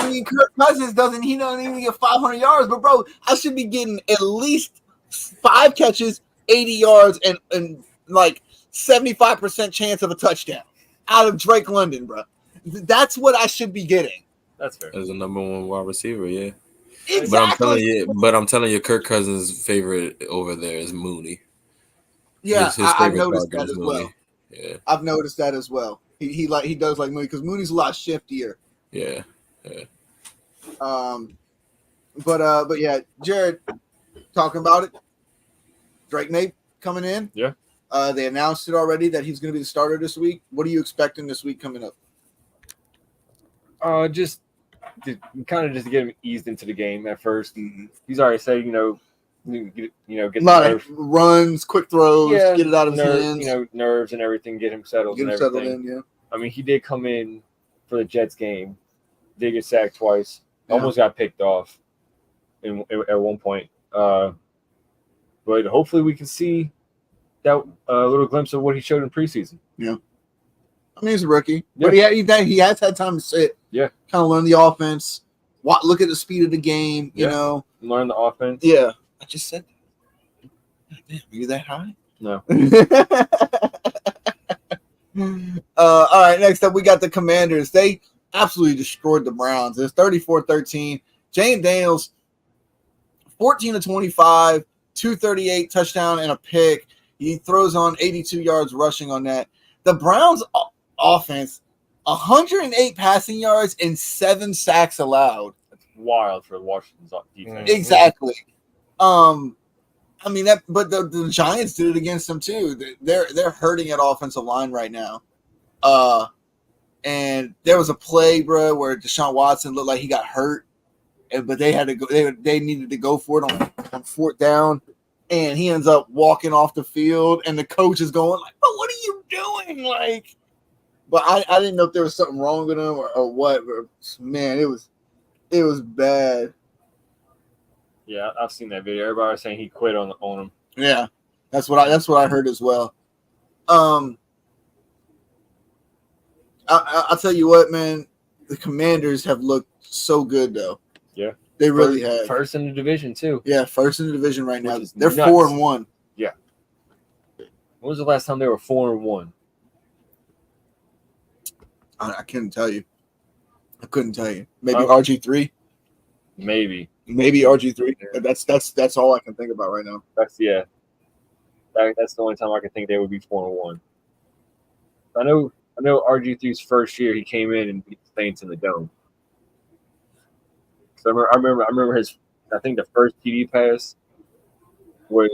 I mean, Kirk Cousins doesn't even get 500 yards, but bro, I should be getting at least 5 catches, 80 yards, and like 75% chance of a touchdown out of Drake London, bro. That's what I should be getting. That's fair. As a number 1 wide receiver, yeah. Exactly. But I'm telling you, Kirk Cousins' favorite over there is Mooney. Yeah, His I favorite noticed target that is as Mooney. well. Yeah, I've noticed that as well. He does like Mooney because Mooney's a lot shiftier. yeah. But yeah, Jared, talking about it. Drake May coming in. Yeah. They announced it already that he's going to be the starter this week. What are you expecting this week coming up? Just to get him eased into the game at first. He's already said, get A lot of runs, quick throws, get it out of his hands. Nerves and everything, get him settled. Get him settled in, yeah. I mean, he did come in for the Jets game, did get sacked twice, Yeah. almost got picked off at one point. But hopefully we can see that little glimpse of what he showed in preseason. Yeah. I mean, he's a rookie, Yeah. but he has had time to sit. Yeah. Kind of learn the offense. Look at the speed of the game, you know. Learn the offense. Yeah. I just said that. Damn, are you that high? No. All right, next up we got the Commanders. They absolutely destroyed the Browns. It's 34-13. Jane Daniels, 14 of 25, 238 touchdown and a pick. He throws on 82 yards rushing on that. The Browns offense, 108 passing yards and 7 sacks allowed. That's wild for Washington's defense. Exactly. I mean but the Giants did it against them too. They're hurting at offensive line right now. And there was a play, bro, where Deshaun Watson looked like he got hurt, but they had to go. They needed to go for it on 4th down, and he ends up walking off the field, and the coach is going like, "But what are you doing?" Like, but I didn't know if there was something wrong with him or what. But man, it was bad. Yeah, I've seen that video. Everybody was saying he quit on him. Yeah, that's what I heard as well. I'll tell you what, man. The Commanders have looked so good, though. Yeah, they really have. First in the division too. Yeah, first in the division right now. They're nuts. 4-1. Yeah. When was the last time they were 4-1? I couldn't tell you. Maybe RG3. Maybe RG3. That's all I can think about right now. That's the only time I can think they would be 4-1. I know RG3's first year he came in and beat the Saints in the Dome. So I remember his. I think the first TD pass was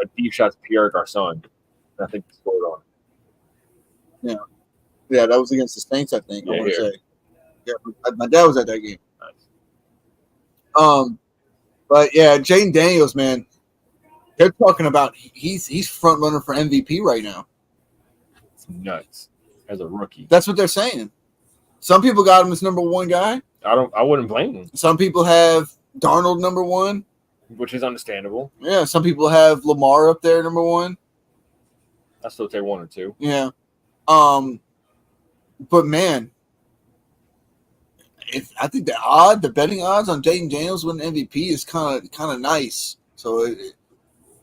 a deep shot to Pierre Garçon. I think he scored on. Yeah, that was against the Saints, I think. Yeah, I want to say. Yeah, my dad was at that game. Nice. But yeah, Jane Daniels, man, they're talking about he's front runner for MVP right now. It's nuts as a rookie. That's what they're saying. Some people got him as number 1 guy. I wouldn't blame them. Some people have Darnold number 1, which is understandable. Yeah, some people have Lamar up there number 1. I still take 1 or 2. Yeah. But man, I think the betting odds on Jayden Daniels winning MVP is kind of nice. So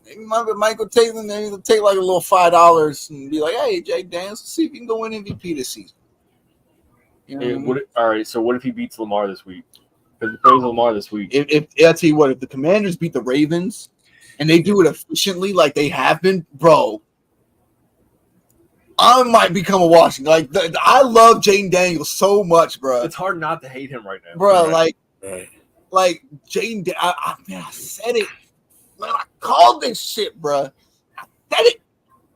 maybe Michael Taylor, maybe they'll take like a little $5 and be like, "Hey, Jayden Daniels, let's see if you can go win MVP this season." You know all right. So what if he beats Lamar this week? Because he plays Lamar this week. If I tell you what, if the Commanders beat the Ravens and they do it efficiently like they have been, bro, I might become a Washington. I love Jayden Daniels so much, bro. It's hard not to hate him right now, bro. Right. Like Jayden. I said it. Man, I called this shit, bro. I said it.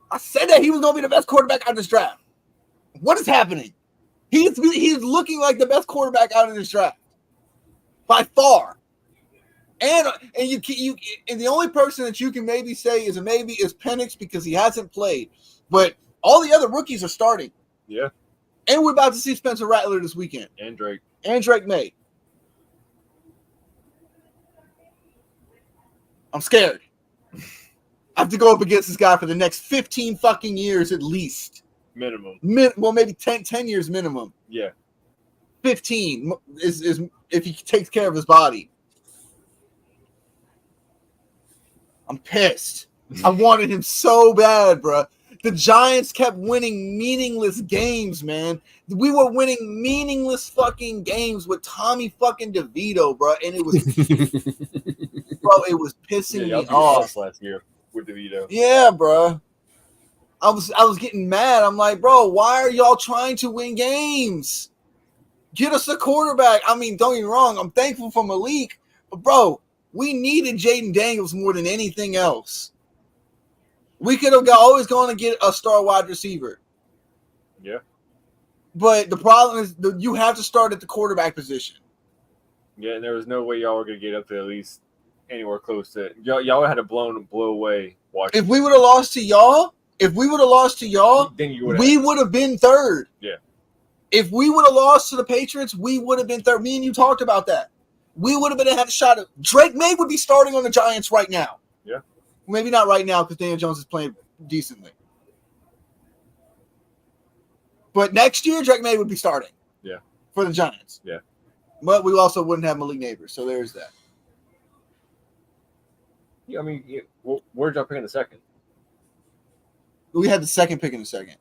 I said that he was gonna be the best quarterback out of this draft. What is happening? He's looking like the best quarterback out of this draft by far. And you and the only person that you can maybe say is Penix because he hasn't played, but all the other rookies are starting. Yeah. And we're about to see Spencer Rattler this weekend. And Drake May. I'm scared. I have to go up against this guy for the next 15 fucking years at least. Minimum. Well, maybe 10 years minimum. Yeah. 15 is if he takes care of his body. I'm pissed. I wanted him so bad, bro. The Giants kept winning meaningless games, man. We were winning meaningless fucking games with Tommy fucking DeVito, bro, and it was pissing me off last year with DeVito. Yeah, bro. I was getting mad. I'm like, bro, why are y'all trying to win games? Get us a quarterback. I mean, don't get me wrong. I'm thankful for Malik, but bro, we needed Jaden Daniels more than anything else. We could have always gone to get a star wide receiver. Yeah. But the problem is you have to start at the quarterback position. Yeah, and there was no way y'all were going to get up to at least anywhere close to it. Y'all had to blow away Washington. If we would have lost to y'all, then we would have been third. Yeah. If we would have lost to the Patriots, we would have been third. Me and you talked about that. We would have had a shot at Drake May would be starting on the Giants right now. Yeah. Maybe not right now because Daniel Jones is playing decently. But next year, Drake May would be starting. Yeah. For the Giants. Yeah. But we also wouldn't have Malik Neighbors, so there's that. Yeah, I mean, where'd y'all pick in the second? We had the second pick in the second.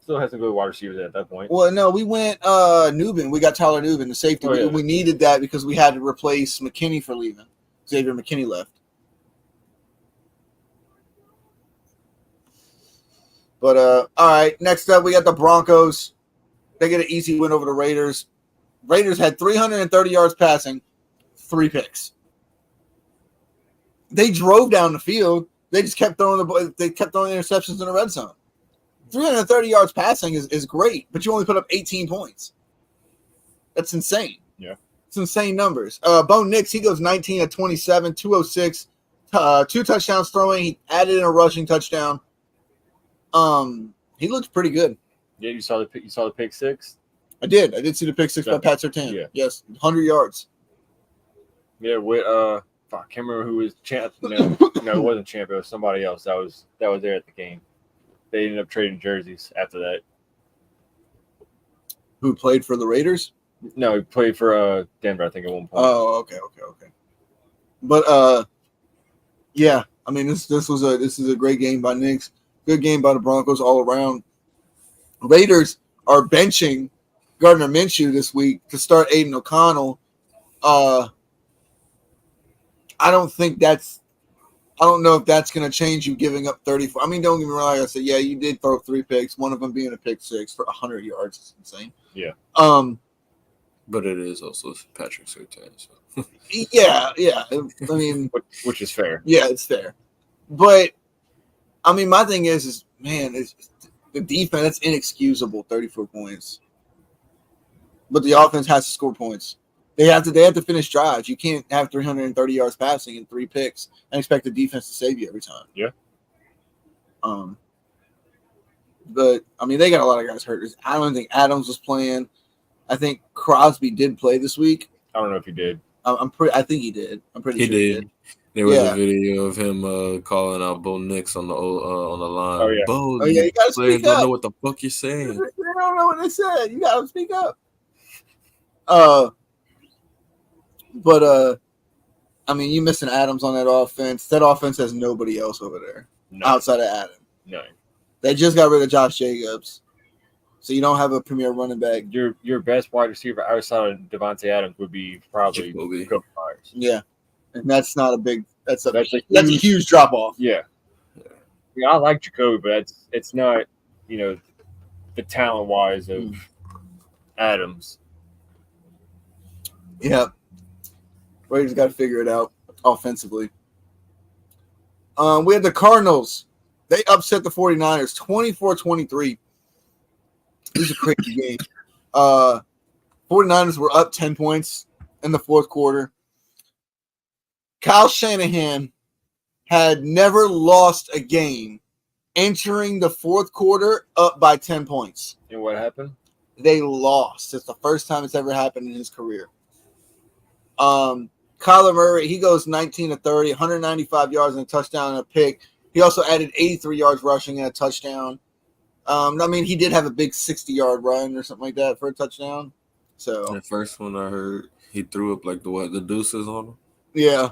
Still has some good wide receivers at that point. Well, no, we went Nubin. We got Tyler Nubin, the safety. Oh, yeah. We needed that because we had to replace McKinney for leaving. Xavier McKinney left. But, all right, next up, we got the Broncos. They get an easy win over the Raiders. Raiders had 330 yards passing, 3 picks. They drove down the field. They just kept throwing interceptions in the red zone. 330 yards passing is great, but you only put up 18 points. That's insane. Yeah. It's insane numbers. Bo Nix, he goes 19 of 27, 206, 2 touchdowns throwing. He added in a rushing touchdown. He looks pretty good. Yeah, you saw the pick six? I did see the pick six by Pat Surtain. Yeah. Yes, 100 yards. Yeah, with I can't remember who was champ. No, it wasn't champ. It was somebody else that was there at the game. They ended up trading jerseys after that. Who played for the Raiders? No, he played for Denver, I think, at one point. Oh, okay. But yeah, I mean this is a great game by Knicks. Good game by the Broncos all around. Raiders are benching Gardner Minshew this week to start Aiden O'Connell. I don't know if that's going to change you giving up 34. I mean, don't get me wrong. Like I said, yeah, you did throw 3 picks, one of them being a pick 6 for 100 yards. It's insane. Yeah. But it is also Patrick Surtain. So. Yeah. I mean, which is fair. Yeah, it's fair. But I mean, my thing is man, it's the defense. That's inexcusable. 34 points. But the offense has to score points. They have to finish drives. You can't have 330 yards passing and 3 picks and expect the defense to save you every time. Yeah. But I mean, they got a lot of guys hurt. I don't think Adams was playing. I think Crosby did play this week. I don't know if he did. I think he did. I'm pretty sure he did. There was a video of him calling out Bo Nix on the line. Oh yeah. Bo, you gotta speak don't up. know what the fuck you're saying. They don't know what they said. You gotta speak up. But I mean, you missing Adams on that offense. That offense has nobody else over there outside of Adam. No. They just got rid of Josh Jacobs, so you don't have a premier running back. Your best wide receiver outside of Devontae Adams would be probably Jacoby. Myers. Yeah, and that's not a big. That's a huge drop off. Yeah. I like Jacoby, but it's not the talent wise of Adams. Yeah. Raiders got to figure it out offensively. We had the Cardinals. They upset the 49ers 24-23. This is a crazy game. 49ers were up 10 points in the fourth quarter. Kyle Shanahan had never lost a game entering the fourth quarter up by 10 points. And what happened? They lost. It's the first time it's ever happened in his career. Kyler Murray, he goes 19 of 30, 195 yards and a touchdown and a pick. He also added 83 yards rushing and a touchdown. I mean, he did have a big 60-yard run or something like that for a touchdown. So The first one I heard, he threw up like the deuces on him. yeah.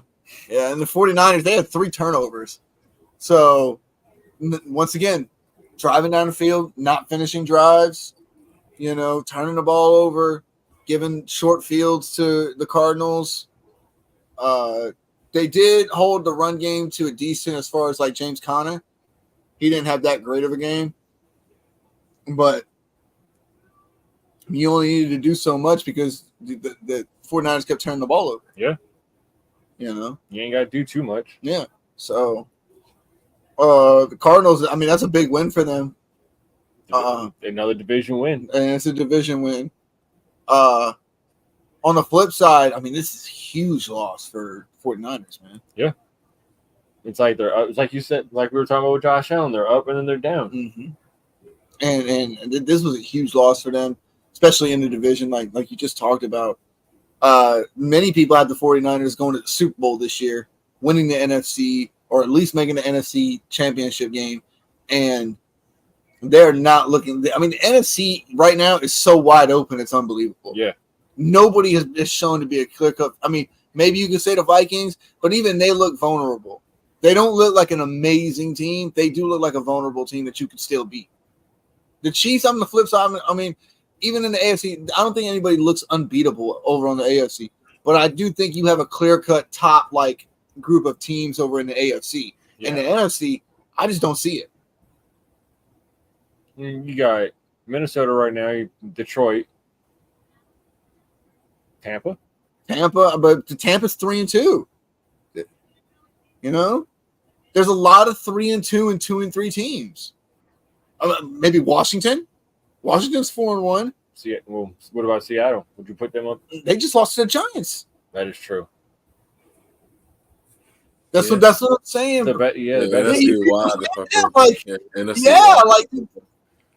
And the 49ers, they had 3 turnovers. So once again, driving down the field, not finishing drives, turning the ball over, giving short fields to the Cardinals. They did hold the run game to a decent as far as like James Conner. He didn't have that great of a game, but you only needed to do so much because the 49ers kept turning the ball over. Yeah. You ain't got to do too much. Yeah. So the Cardinals, I mean, that's a big win for them. Another division win. And it's a division win. On the flip side, I mean, this is a huge loss for 49ers, man. Yeah. It's like they're up. It's like you said, like we were talking about with Josh Allen, they're up and then they're down. Mm-hmm. And this was a huge loss for them, especially in the division, like you just talked about. Many people have the 49ers going to the Super Bowl this year, winning the NFC, or at least making the NFC championship game. And they're not looking. I mean, the NFC right now is so wide open, it's unbelievable. Yeah. Nobody has shown to be a clear cut. I mean, maybe you could say the Vikings, but even they look vulnerable. They don't look like an amazing team. They do look like a vulnerable team that you could still beat. The Chiefs, on the flip side, I mean, even in the AFC, I don't think anybody looks unbeatable over on the AFC. But I do think you have a clear-cut top group of teams over in the AFC. Yeah. In the NFC, I just don't see it. You got Minnesota right now, Detroit, Tampa, but Tampa's 3-2. There's a lot of 3-2 and 2-3 teams. Maybe Washington. Washington's 4-1. Well, what about Seattle? Would you put them up? They just lost to the Giants. That is true. That's what I'm saying.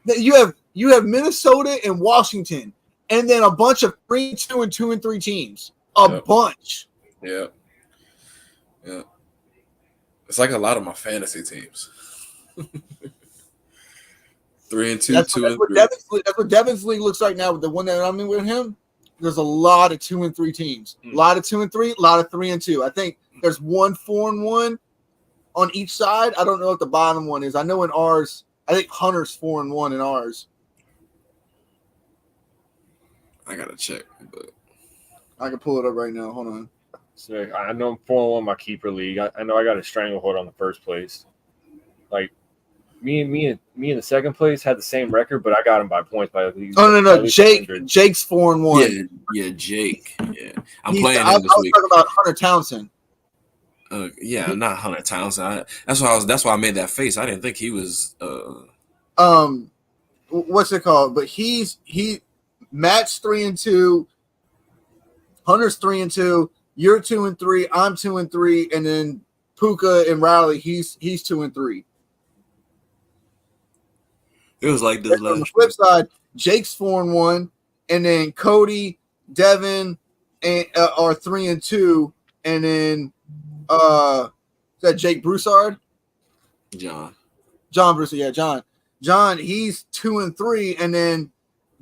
You have Minnesota and Washington, and then a bunch of 3-2 and 2-3 teams. Bunch. Yeah. Yeah. It's like a lot of my fantasy teams. 3-2, 2-3. That's what Devin's league looks like now. With the one that I'm in with him, there's a lot of 2-3 teams. A lot of 2-3, a lot of 3-2. I think there's 4-1 on each side. I don't know what the bottom one is. I know in ours, I think Hunter's 4-1 in ours. I gotta check, but I can pull it up right now. Hold on. So I know I'm 4-1 in my keeper league. I know I got a stranglehold on the first place. Like me and the second place had the same record, but I got him by points by at least. Oh no, Jake's 4-1. Yeah, Jake. Yeah, I was talking about Hunter Townsend. Not Hunter Townsend. That's why I made that face. I didn't think he was. What's it called? But he Matt's 3-2. Hunter's 3-2. You're 2-3. I'm 2-3, and then Puka and Riley. He's 2-3. It was like this. On the flip side, Jake's 4-1, and then Cody, Devin, are 3-2, and then is that Jake Broussard? John Broussard, yeah, John, he's 2-3, and then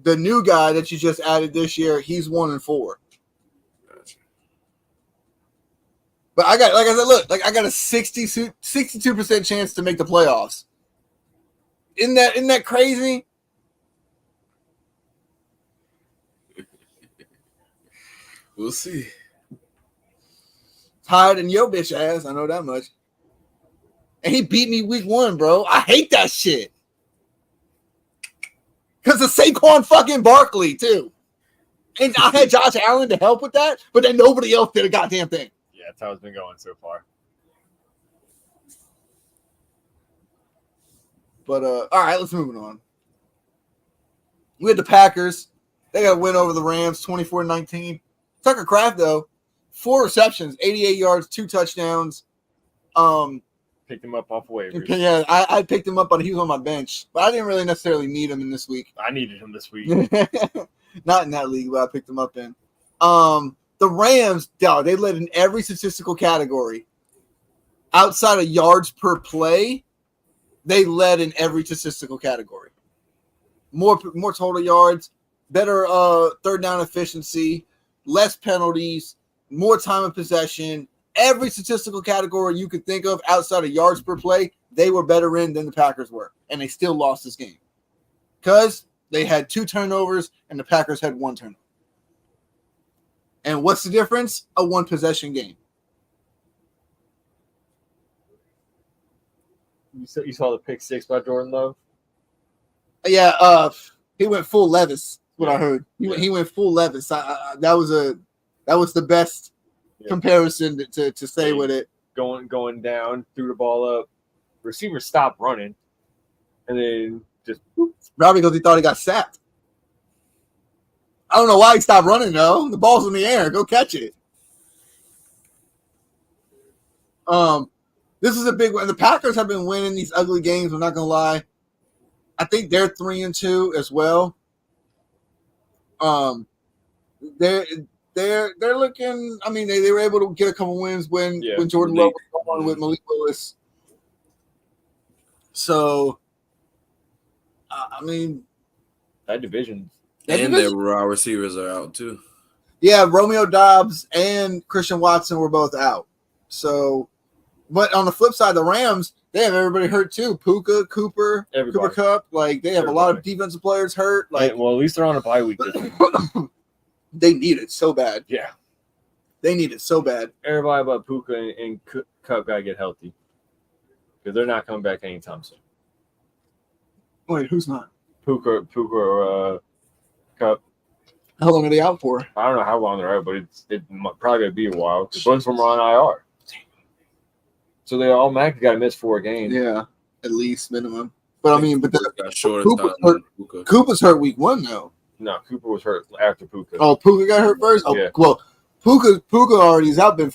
the new guy that you just added this year, he's 1-4. Gotcha. But I got, like I said, I got a 62% chance to make the playoffs. Isn't that crazy? We'll see. Higher than your bitch ass, I know that much. And he beat me week 1, bro. I hate that shit. Because of Saquon fucking Barkley, too. And I had Josh Allen to help with that, but then nobody else did a goddamn thing. Yeah, that's how it's been going so far. But, all right, let's move on. We had the Packers. They got a win over the Rams, 24-19. Tucker Kraft, though, 4 receptions, 88 yards, 2 touchdowns. Picked him up off waivers. Yeah, I picked him up, he was on my bench. But I didn't really necessarily need him in this week. I needed him this week. Not in that league, but I picked him up in. The Rams, they led in every statistical category. Outside of yards per play, they led in every statistical category. more total yards, better third down efficiency, less penalties, more time of possession. Every statistical category you could think of outside of yards per play, they were better in than the Packers were, and they still lost this game because they had 2 turnovers and the Packers had 1 turnover. And what's the difference? A 1 possession game. You saw the pick 6 by Jordan Love? Yeah, he went full Levis. What I heard, he went full Levis. That was the best comparison to say with it. Going down, threw the ball up, receiver stopped running, and then just probably because he thought he got sacked. I don't know why he stopped running though. The ball's in the air. Go catch it. This is a big one. The Packers have been winning these ugly games. I'm not gonna lie. I think they're 3-2 as well. They're looking. I mean, they were able to get a couple wins when Jordan Love was going with Malik Willis. So, I mean, that division. And their raw receivers are out too. Yeah, Romeo Doubs and Christian Watson were both out. So, but on the flip side, the Rams, they have everybody hurt too. Puka, Cooper Kupp. Like, they have a lot of defensive players hurt. Like, well, at least they're on a bye week. They need it so bad. Yeah. They need it so bad. Everybody but Puka and Kupp got to get healthy. Because they're not coming back anytime soon. Wait, who's not? Puka or Kupp. How long are they out for? I don't know how long they're out, but it's probably going to be a while. Because both of them are on IR. So they automatically got to miss 4 games. Yeah, at least minimum. But I mean, Cooper's hurt week 1 though. No, Cooper was hurt after Puka. Oh, Puka got hurt first? Oh, yeah. Well, Puka already is out, been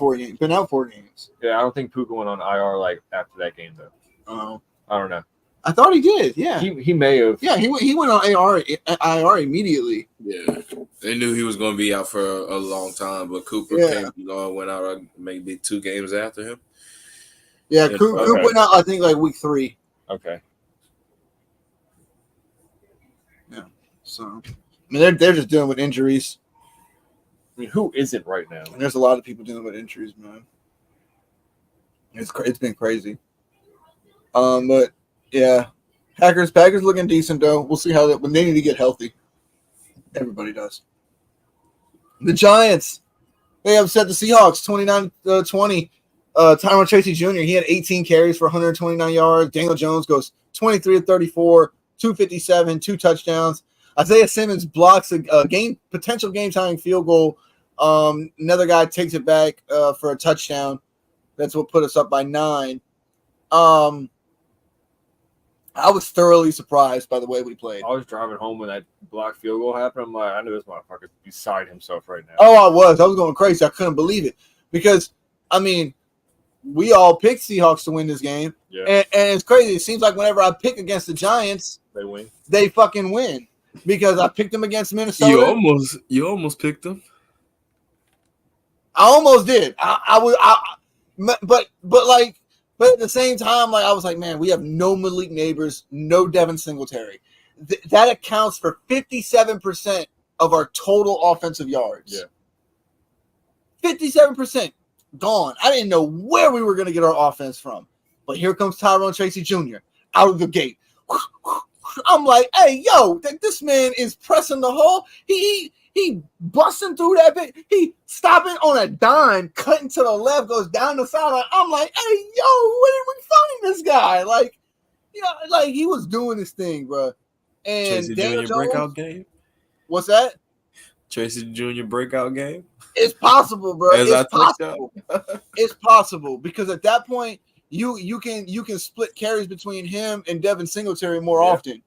out 4 games. Yeah, I don't think Puka went on IR like after that game though. Oh. I don't know. I thought he did, yeah. He may have. Yeah, he went on IR immediately. Yeah. They knew he was going to be out for a long time, but Cooper went out maybe 2 games after him. Yeah, Cooper went out, I think, like week 3. Okay. Yeah, so... I mean, they're just dealing with injuries. I mean, who isn't right now? And there's a lot of people dealing with injuries, man. It's been crazy. But yeah, Packers looking decent though. We'll see how when they need to get healthy. Everybody does. The Giants, they upset the Seahawks 29-20. Tyrone Tracy Jr. He had 18 carries for 129 yards. Daniel Jones goes 23-34, 257, 2 touchdowns. Isaiah Simmons blocks a potential game-tying field goal. Another guy takes it back for a touchdown. That's what put us up by 9. I was thoroughly surprised by the way we played. I was driving home when that blocked field goal happened. I'm like, I knew this motherfucker's beside himself right now. Oh, I was going crazy. I couldn't believe it because, I mean, we all picked Seahawks to win this game. Yeah. And it's crazy. It seems like whenever I pick against the Giants, they win. They fucking win. Because I picked them against Minnesota. You almost picked them. I almost did. But at the same time, like I was like, man, we have no Malik Neighbors, no Devin Singletary. That accounts for 57% of our total offensive yards. Yeah. 57% gone. I didn't know where we were going to get our offense from. But here comes Tyrone Tracy Jr. out of the gate. I'm like, hey, yo, this man is pressing the hole. He busting through that bit. He stopping on a dime, cutting to the left, goes down the sideline. I'm like, hey, yo, where did we find this guy? Like, you know, like he was doing this thing, bro. And Tracy Daniel Jr. Jones, breakout game. What's that? Tracy Jr. breakout game. It's possible, bro. It's possible. So. It's possible because at that point, you can split carries between him and Devin Singletary more often.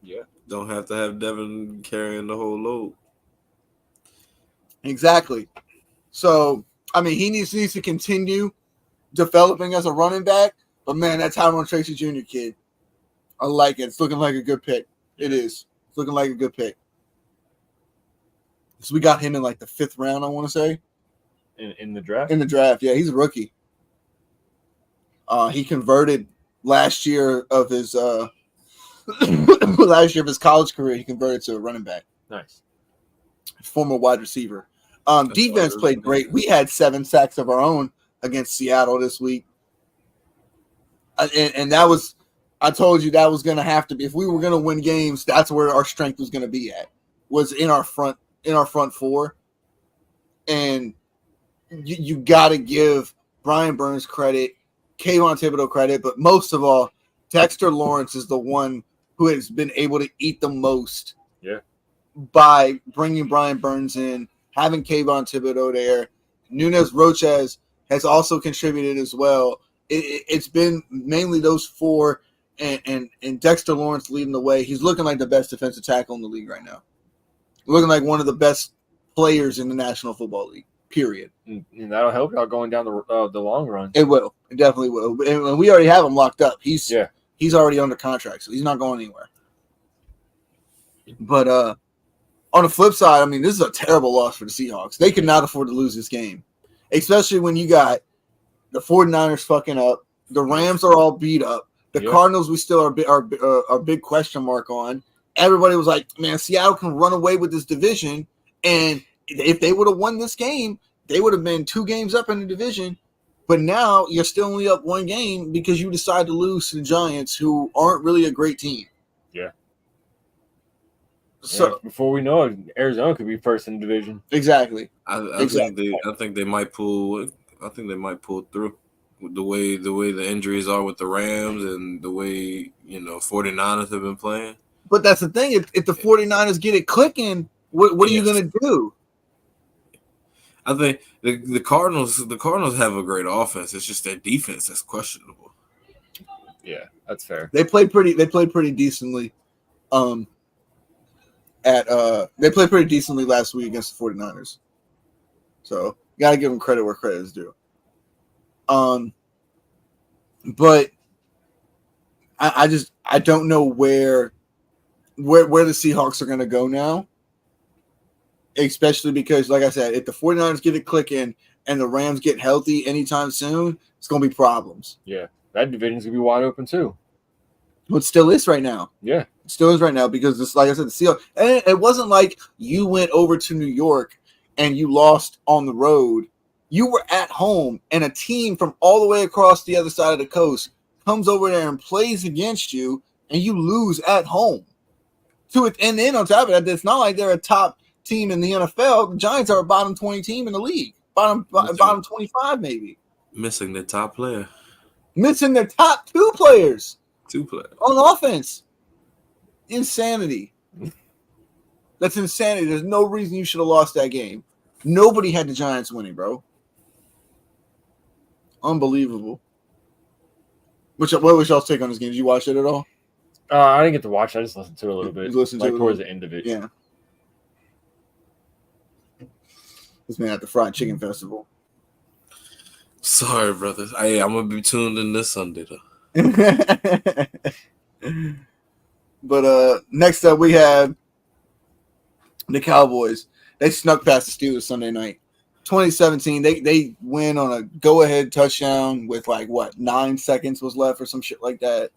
Yeah. Don't have to have Devin carrying the whole load. Exactly. So, I mean, he needs to continue developing as a running back. But, man, that Tyrone Tracy Jr. kid, I like it. It's looking like a good pick. It is. It's looking like a good pick. So we got him in like the 5th round, I want to say. In the draft? In the draft, yeah. He's a rookie. He converted last year of his Last year of his college career, he converted to a running back. Nice. Former wide receiver. Defense awesome. played great. We had 7 sacks of our own against Seattle this week. And that was, I told you that was going to have to be, if we were going to win games, that's where our strength was going to be at, was in our front four. And you got to give Brian Burns credit, Kayvon Thibodeau credit, but most of all, Dexter Lawrence is the one who has been able to eat the most. Yeah. By bringing Brian Burns in, having Kayvon Thibodeau there. Nunez Roches has also contributed as well. It's been mainly those four and Dexter Lawrence leading the way. He's looking like the best defensive tackle in the league right now. Looking like one of the best players in the National Football League, period. And that'll help y'all going down the long run. It will. It definitely will. And we already have him locked up. He's already under contract, so he's not going anywhere. But on the flip side, I mean, this is a terrible loss for the Seahawks. They could not afford to lose this game, especially when you got the 49ers fucking up. The Rams are all beat up. The Cardinals, we still are big question mark on. Everybody was like, man, Seattle can run away with this division. And if they would have won this game, they would have been 2 games up in the division. But now you're still only up 1 game because you decide to lose to the Giants, who aren't really a great team. Yeah. So before we know it, Arizona could be first in the division. Exactly. I think they might pull. I think they might pull through with the way the injuries are with the Rams and the way 49ers have been playing. But that's the thing. If the 49ers get it clicking, what are you going to do? I think the Cardinals have a great offense. It's just their defense that's questionable. Yeah, that's fair. They played pretty decently. They played pretty decently last week against the 49ers. So got to give them credit where credit is due. But I don't know where the Seahawks are going to go now. Especially because, like I said, if the 49ers get it clicking and the Rams get healthy anytime soon, it's going to be problems. Yeah, that division's going to be wide open too. Well, it still is right now. Yeah. It still is right now because, like I said, the Seahawks. And it wasn't like you went over to New York and you lost on the road. You were at home, and a team from all the way across the other side of the coast comes over there and plays against you, and you lose at home. And then on top of that, it's not like they're a top team in the NFL. The Giants are a bottom 20 team in the league. Bottom 25 maybe. Missing their top player. Missing their top 2 players. 2 players. On offense. Insanity. That's insanity. There's no reason you should have lost that game. Nobody had the Giants winning, bro. Unbelievable. What was y'all's take on this game? Did you watch it at all? I didn't get to watch it. I just listened to it a little bit. You listened to it towards the end of it. Yeah. This man at the Fried Chicken Festival. Sorry, brothers. I'm going to be tuned in this Sunday, though. But next up, we have the Cowboys. They snuck past the Steelers Sunday night. 2017, they win on a go-ahead touchdown with 9 seconds was left or some shit like that.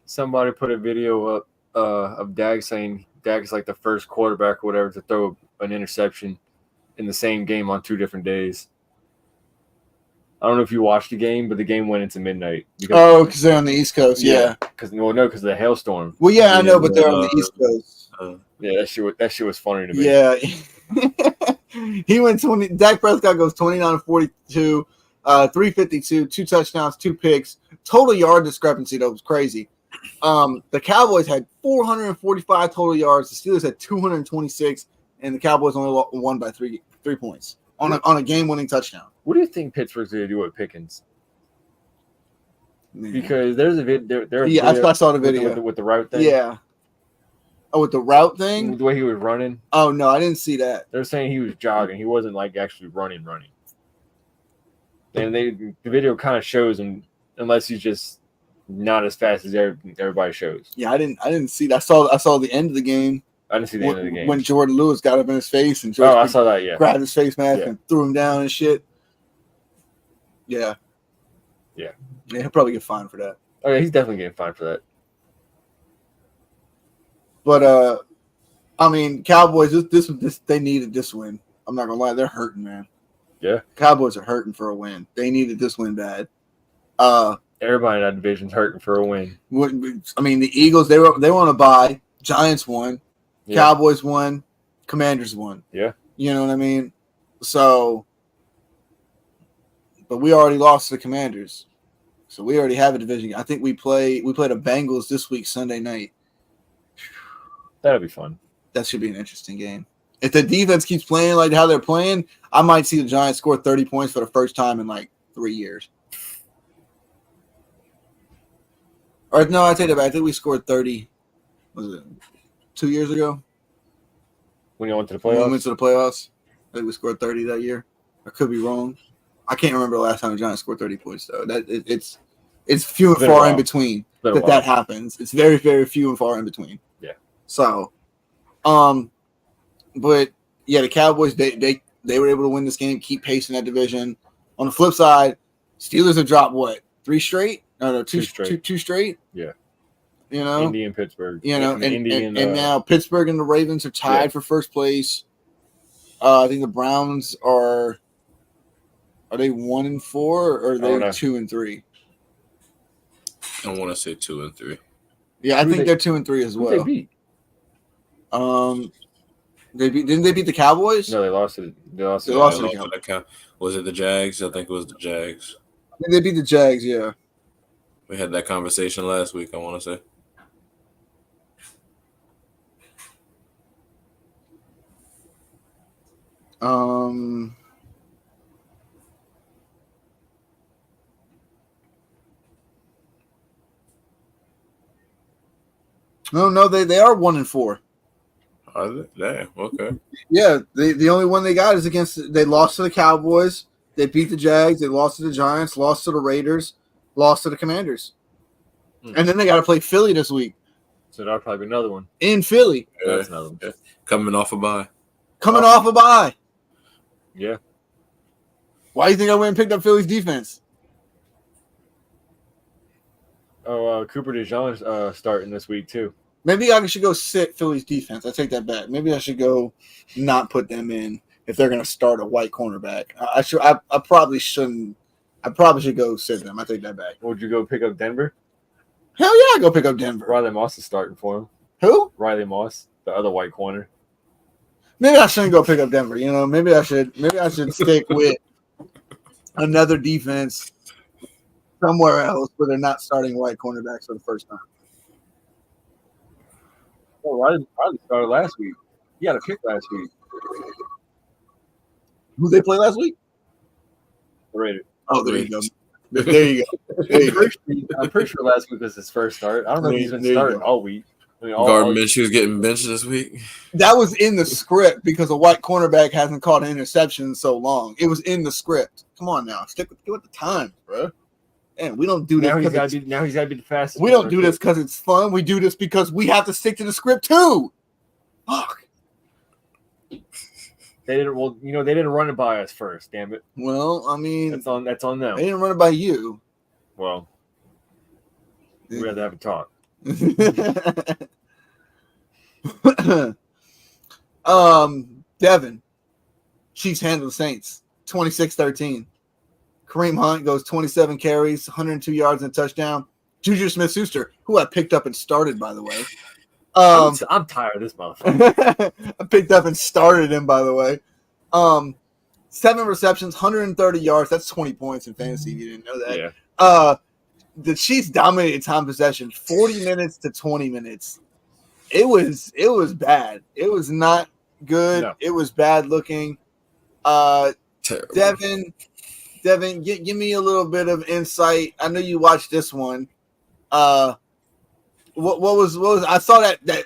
Somebody put a video up of Dak saying Dak's like the first quarterback or whatever to throw an interception in the same game on 2 different days. I don't know if you watched the game, but the game went into midnight. Because they're on the East Coast, yeah. Because of the hailstorm. Well, yeah, I know, but they're on the East Coast. Yeah, that shit was funny to me. Yeah. He went 20. Dak Prescott goes 29-42, 352, 2 touchdowns, 2 picks. Total yard discrepancy, though, was crazy. The Cowboys had 445 total yards. The Steelers had 226, and the Cowboys only won by 3 points on a game-winning touchdown. What do you think Pittsburgh's going to do with Pickens? Man. Because there's a video. I saw the video with the route thing. Yeah. Oh, with the route thing? The way he was running. Oh, no, I didn't see that. They're saying he was jogging. He wasn't actually running. And the video kind of shows him, unless he's just not as fast as everybody shows. Yeah, I didn't see that. I saw the end of the game. I didn't see the end of the game. When Jordan Lewis got up in his face and I saw that, yeah. Grabbed his face mask and threw him down and shit. Yeah. Yeah. Yeah, he'll probably get fined for that. Oh, yeah, he's definitely getting fined for that. But I mean, Cowboys. This they needed this win. I'm not gonna lie, they're hurting, man. Yeah. Cowboys are hurting for a win. They needed this win bad. Everybody in that division's hurting for a win. I mean, the Eagles they were on a bye. Giants won. Yeah. Cowboys won. Commanders won. Yeah. You know what I mean? So, but we already lost to the Commanders. So we already have a division. I think we play the Bengals this week, Sunday night. That'll be fun. That should be an interesting game. If the defense keeps playing like how they're playing, I might see the Giants score 30 points for the first time in like 3 years. Or no, I take that back. I think we scored 30. Was it 2 years ago? When you went to the When playoffs? we went to the playoffs. I think we scored 30 that year. I could be wrong. I can't remember the last time the Giants scored 30 points though. It's few and far in between that happens. It's very, very few and far in between. Yeah. So, but yeah, the Cowboys they were able to win this game, keep pace in that division. On the flip side, Steelers have dropped what? 3 straight? No, two straight. Two straight. Yeah. You know, Indy and Pittsburgh. You know, and now Pittsburgh and the Ravens are tied for first place. I think the Browns are they 1-4 or are they 2-3? I want to say 2 and 3. Yeah, I think they're 2 and 3 as well. Who they beat? Didn't they beat the Cowboys? No, they lost it. They lost to the Cowboys. Was it the Jags? I think it was the Jags. I think they beat the Jags. Yeah. We had that conversation last week, I want to say. No, they are 1-4. Are they? Damn, okay. Yeah, the only one they got is they lost to the Cowboys, they beat the Jags, they lost to the Giants, lost to the Raiders, lost to the Commanders. And then they got to play Philly this week. So that'll probably be another one. In Philly. Yeah. That's another one. Yeah. Coming off a bye. Off a bye. Yeah. Why do you think I went and picked up Philly's defense? Oh, Cooper DeJean's starting this week too. Maybe I should go sit Philly's defense. I take that back. Maybe I should go not put them in if they're going to start a white cornerback. I probably shouldn't. I probably should go sit them. I take that back. Would you go pick up Denver? Hell yeah, I go pick up Denver. Riley Moss is starting for him. Who? Riley Moss, the other white corner. Maybe I shouldn't go pick up Denver. You know, maybe I should stick with another defense somewhere else where they're not starting white cornerbacks for the first time. Oh, Riley started last week. He got a pick last week. Who they play last week? The Raiders. Oh, there you go. There you go. I'm pretty sure last week was his first start. I don't know if he's been starting all week. I mean, Gardner Minshew's getting benched this week. That was in the script because a white cornerback hasn't caught an interception in so long. It was in the script. Come on now, stick with the time, bro. And we don't do this. Now he's got to be the fastest. We don't do this because it's fun. We do this because we have to stick to the script too. Fuck. They didn't. Well, they didn't run it by us first. Damn it. Well, I mean, that's on them. They didn't run it by you. Well, we had to have a talk. Devin, Chiefs handle the Saints 26-13. Kareem Hunt goes 27 carries, 102 yards and a touchdown. Juju Smith-Schuster, who I picked up and started, by the way. I'm tired of this motherfucker. I picked up and started him, by the way. 7 receptions, 130 yards. That's 20 points in fantasy if you didn't know that. Yeah. The Chiefs dominated time possession, 40 minutes to 20 minutes. It was bad. It was not good. No. It was bad looking. Terrible. Devin, give me a little bit of insight. I know you watched this one. What was I saw that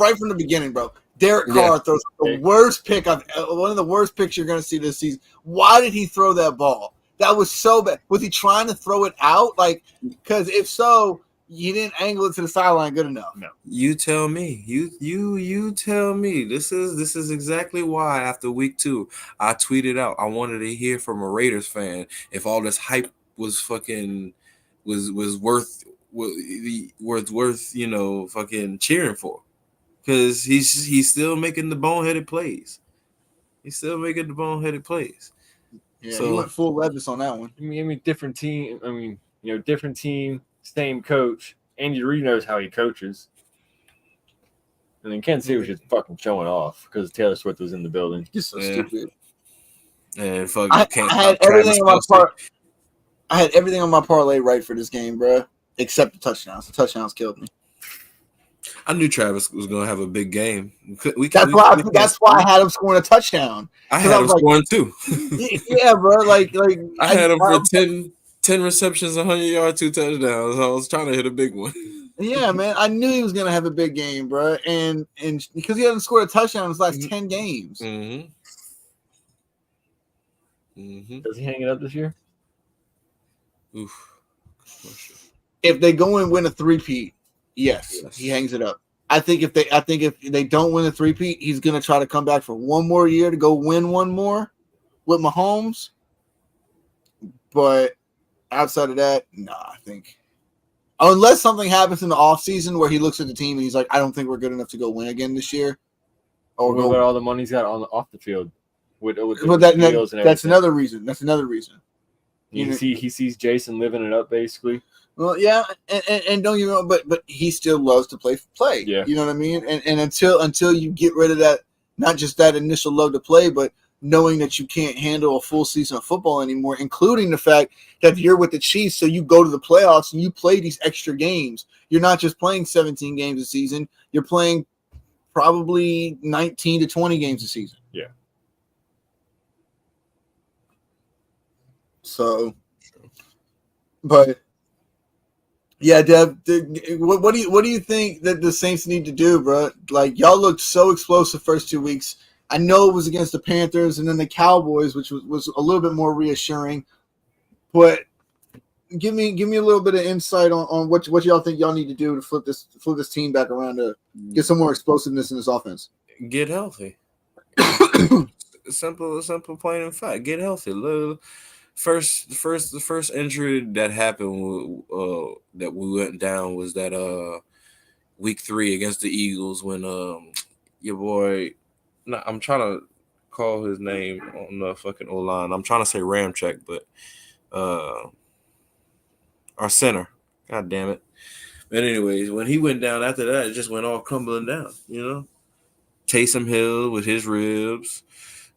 right from the beginning, bro. Derek Carr throws the worst pick one of the worst picks you're going to see this season. Why did he throw that ball? That was so bad. Was he trying to throw it out? Like, because if so, you didn't angle it to the sideline good enough. No. You tell me. You tell me. This is exactly why after week 2, I tweeted out I wanted to hear from a Raiders fan if all this hype was fucking was worth fucking cheering for. because he's still making the boneheaded plays. He's still making the boneheaded plays. Yeah, So he went full Levis on that one. I mean, different team. I mean, different team, same coach. Andy Reid knows how he coaches. And then Kansas City was just fucking showing off because Taylor Swift was in the building. Just so stupid. And fucking I can't had stop everything Travis on my Kelce. I had everything on my parlay right for this game, bro, except the touchdowns. The touchdowns killed me. I knew Travis was gonna have a big game. That's why I had him scoring a touchdown. I had him scoring too. Yeah, bro. Like I had him for 10 receptions, 100 yards, 2 touchdowns. I was trying to hit a big one. Yeah, man. I knew he was gonna have a big game, bro, and because he hasn't scored a touchdown in his last 10 games. Mm-hmm. Mm-hmm. Does he hang it up this year? Oof. If they go and win a three-peat, yes, he hangs it up. I think if they don't win a three-peat, he's gonna try to come back for one more year to go win one more with Mahomes. But outside of that, nah, I think unless something happens in the offseason where he looks at the team and he's like, I don't think we're good enough to go win again this year. Or what about all the money he's got off the field? With that's another reason. That's another reason. He sees Jason living it up, basically. Well, yeah, and don't you know, but he still loves to play. Yeah. You know what I mean? And until you get rid of that, not just that initial love to play, but knowing that you can't handle a full season of football anymore, including the fact that you're with the Chiefs, so you go to the playoffs and you play these extra games. You're not just playing 17 games a season. You're playing probably 19 to 20 games a season. Yeah. So, but yeah, Dev, what do you think that the Saints need to do, bro? Like, y'all looked so explosive first 2 weeks. I know it was against the Panthers and then the Cowboys, which was a little bit more reassuring. But give me a little bit of insight on what y'all think y'all need to do to flip this team back around to get some more explosiveness in this offense. Get healthy. simple, plain and fact. Get healthy. The first injury that happened that we went down was that week 3 against the Eagles when your boy. No, I'm trying to call his name on the fucking O-line. I'm trying to say Ramczyk, but our center. God damn it. But anyways, when he went down after that, it just went all crumbling down, you know? Taysom Hill with his ribs.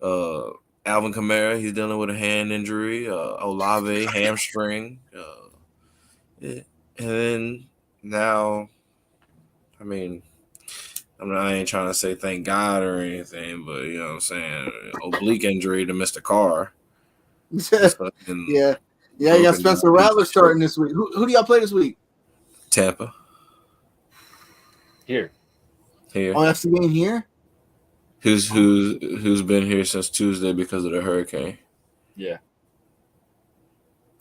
Alvin Kamara, he's dealing with a hand injury. Olave, hamstring. Yeah. And then now, I mean, I ain't trying to say thank God or anything, but you know what I'm saying? Oblique injury to Mr. Carr. Yeah. Yeah, you got Spencer Rattler starting this week. Who do y'all play this week? Tampa. Here. Oh, that's the game here? Who's been here since Tuesday because of the hurricane? Yeah.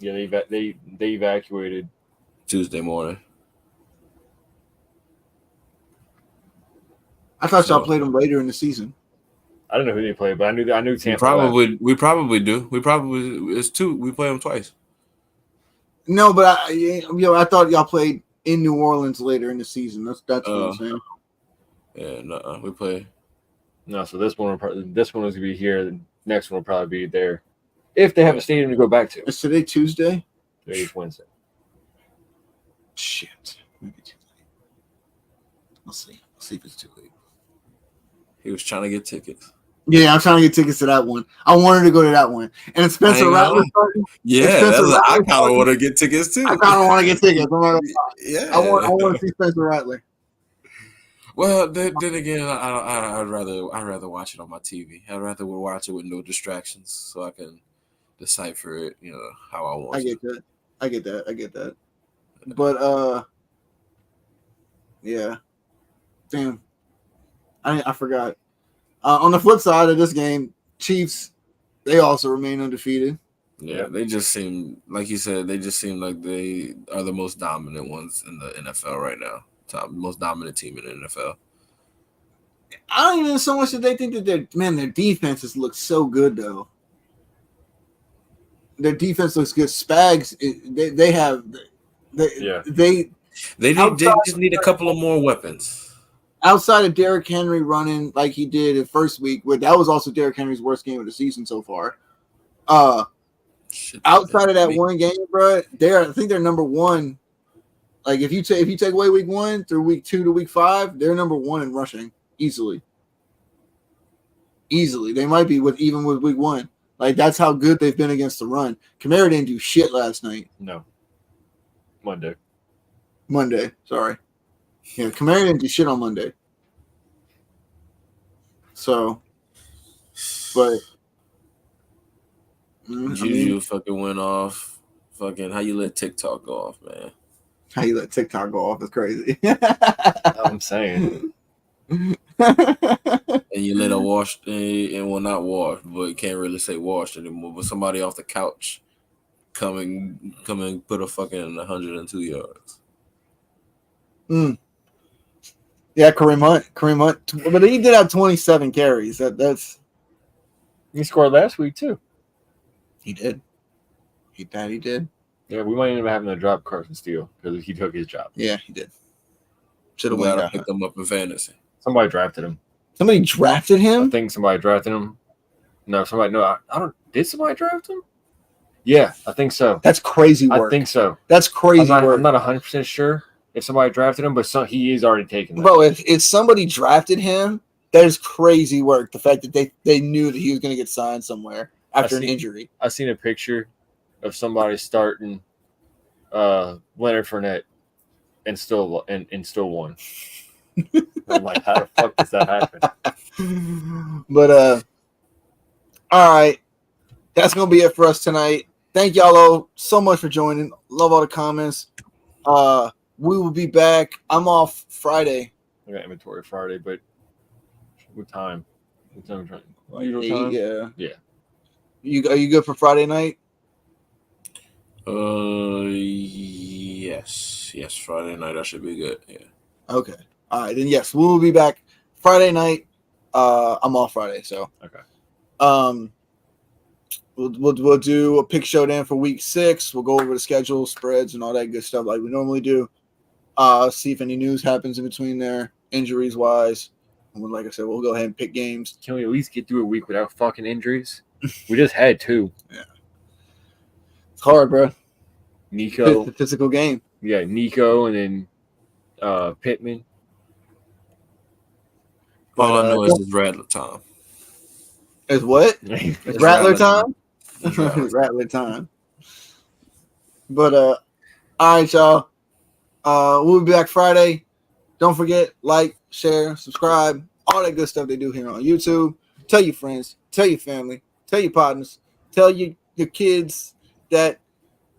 Yeah, they evacuated Tuesday morning. I thought y'all played them later in the season. I don't know who they played, but I knew Tampa. We probably do. It's 2. We play them twice. No, but I thought y'all played in New Orleans later in the season. That's what I'm saying. Yeah, no, we play. No, so this one was gonna be here. The next one will probably be there, if they have a stadium to go back to. Is today Tuesday? Today's Wednesday. Shit, maybe too late. We'll see. We'll see if it's too late. He was trying to get tickets. Yeah, I'm trying to get tickets to that one. I wanted to go to that one. And it's Spencer Rattler starting. Yeah, I kind of want to get tickets too. I kind of want to get tickets. Yeah, I want to see Spencer Rattler. Well, then again, I'd rather watch it on my TV. I'd rather watch it with no distractions, so I can decipher it, you know, how I want. I get that. But yeah, damn, I forgot. On the flip side of this game, Chiefs, they also remain undefeated. Yeah, they just seem, like you said, they are the most dominant ones in the NFL right now. Most dominant team in the NFL. I don't even so much that they think that their defenses look so good though. Their defense looks good. Spags, they just need a couple of more weapons. outside of Derrick Henry running like he did in first week, where that was also Derrick Henry's worst game of the season so far. Outside of that one game, bro, I think they're number one. Like if you take away week 1 through week 2 to week 5, they're number 1 in rushing easily. They might be even with week 1. Like that's how good they've been against the run. Kamara didn't do shit last night. No. Monday. Sorry. Yeah, Kamara didn't do shit on Monday. So, but Juju fucking went off. Fucking how you let TikTok go off, man? How you let TikTok go off is crazy. I'm saying. And you let her wash, and well, not wash, but can't really say washed anymore. But somebody off the couch come and put a fucking 102 yards. Yeah, Kareem Hunt, but he did have 27 carries. That's He scored last week too. he did. He did. Yeah, we might end up having to drop Carson Steele because he took his job. Yeah, he did. Should have Gotta pick them up in fantasy. Somebody drafted him. Somebody drafted him? I think somebody drafted him. No, I don't. Did somebody draft him? Yeah, I think so. That's crazy work. I think so. That's crazy work. I'm not 100% sure if somebody drafted him, but he is already taken that. Bro, if somebody drafted him, that is crazy work. The fact that they knew that he was going to get signed somewhere after an injury. I seen a picture of somebody starting Leonard Fournette and still won. I'm like, how the fuck does that happen? But all right, that's gonna be it for us tonight. Thank y'all all so much for joining. Love all the comments. We will be back. I'm off Friday. I got inventory Friday, but what time? What time are we trying? Usual time? Yeah. Are you good for Friday night? Yes, Friday night I should be good. Yeah. Okay. All right, then yes, we will be back Friday night. I'm off Friday, so okay. We'll do a pick showdown for week 6. We'll go over the schedule, spreads, and all that good stuff like we normally do. See if any news happens in between there, injuries wise. And like I said, we'll go ahead and pick games. Can we at least get through a week without fucking injuries? We just had 2. Yeah. It's hard, bro. Nico. It's a physical game. Yeah, Nico and then Pittman. All I know is it's Rattler time. It's what? It's Rattler time? It's Rattler time. But all right, y'all. We'll be back Friday. Don't forget, like, share, subscribe, all that good stuff they do here on YouTube. Tell your friends, tell your family, tell your partners, tell your kids that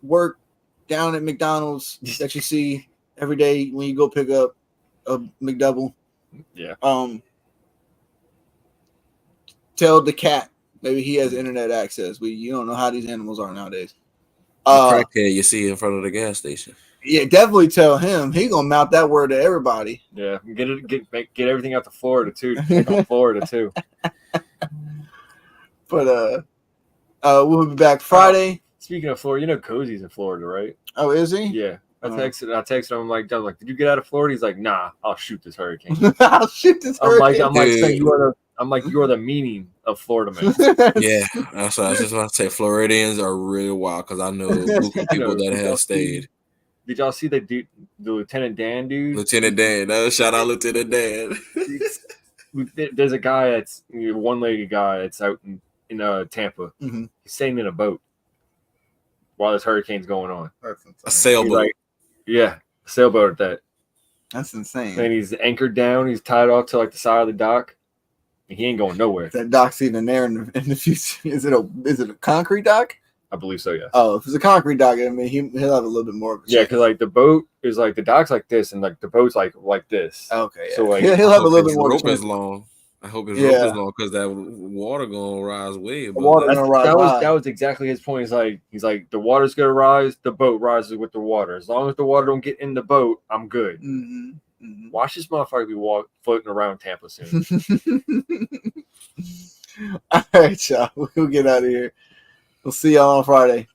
work down at McDonald's that you see every day when you go pick up a McDouble. Yeah. Tell the cat. Maybe he has internet access. You don't know how these animals are nowadays. The crackhead you see in front of the gas station. Yeah, definitely tell him. He gonna mouth that word to everybody. Yeah, get everything out to Florida too. Florida too. But we'll be back Friday. Speaking of Florida, you know Cozy's in Florida, right? Oh, is he? Yeah. I texted him. I'm like, did you get out of Florida? He's like, nah, I'll shoot this hurricane. I'll shoot this hurricane. I'm like, saying you are the meaning of Florida, man. Yeah, that's what I was just about to say. Floridians are really wild because I know people that have stayed. Did y'all see the Lieutenant Dan dude? Lieutenant Dan. Shout out Lieutenant Dan. There's a guy that's one-legged guy that's out in Tampa. Mm-hmm. He's staying in a boat while this hurricane's going on. A sailboat. Like, yeah, a sailboat at that. That's insane. And he's anchored down. He's tied off to like the side of the dock. And he ain't going nowhere. That dock's even there in the future. Is it a concrete dock? I believe so, yes. Oh, if it's a concrete dock, I mean he'll have a little bit more of a yeah, because like the boat is like the dock's like this, and like the boat's like this. Okay, yeah. So like he'll have a little bit more. Rope is long. I hope his rope is long because that water gonna rise way above. That was exactly his point. He's like the water's gonna rise, the boat rises with the water. As long as the water don't get in the boat, I'm good. Mm-hmm. Mm-hmm. Watch this motherfucker be floating around Tampa soon. All right, y'all. We'll get out of here. We'll see y'all on Friday.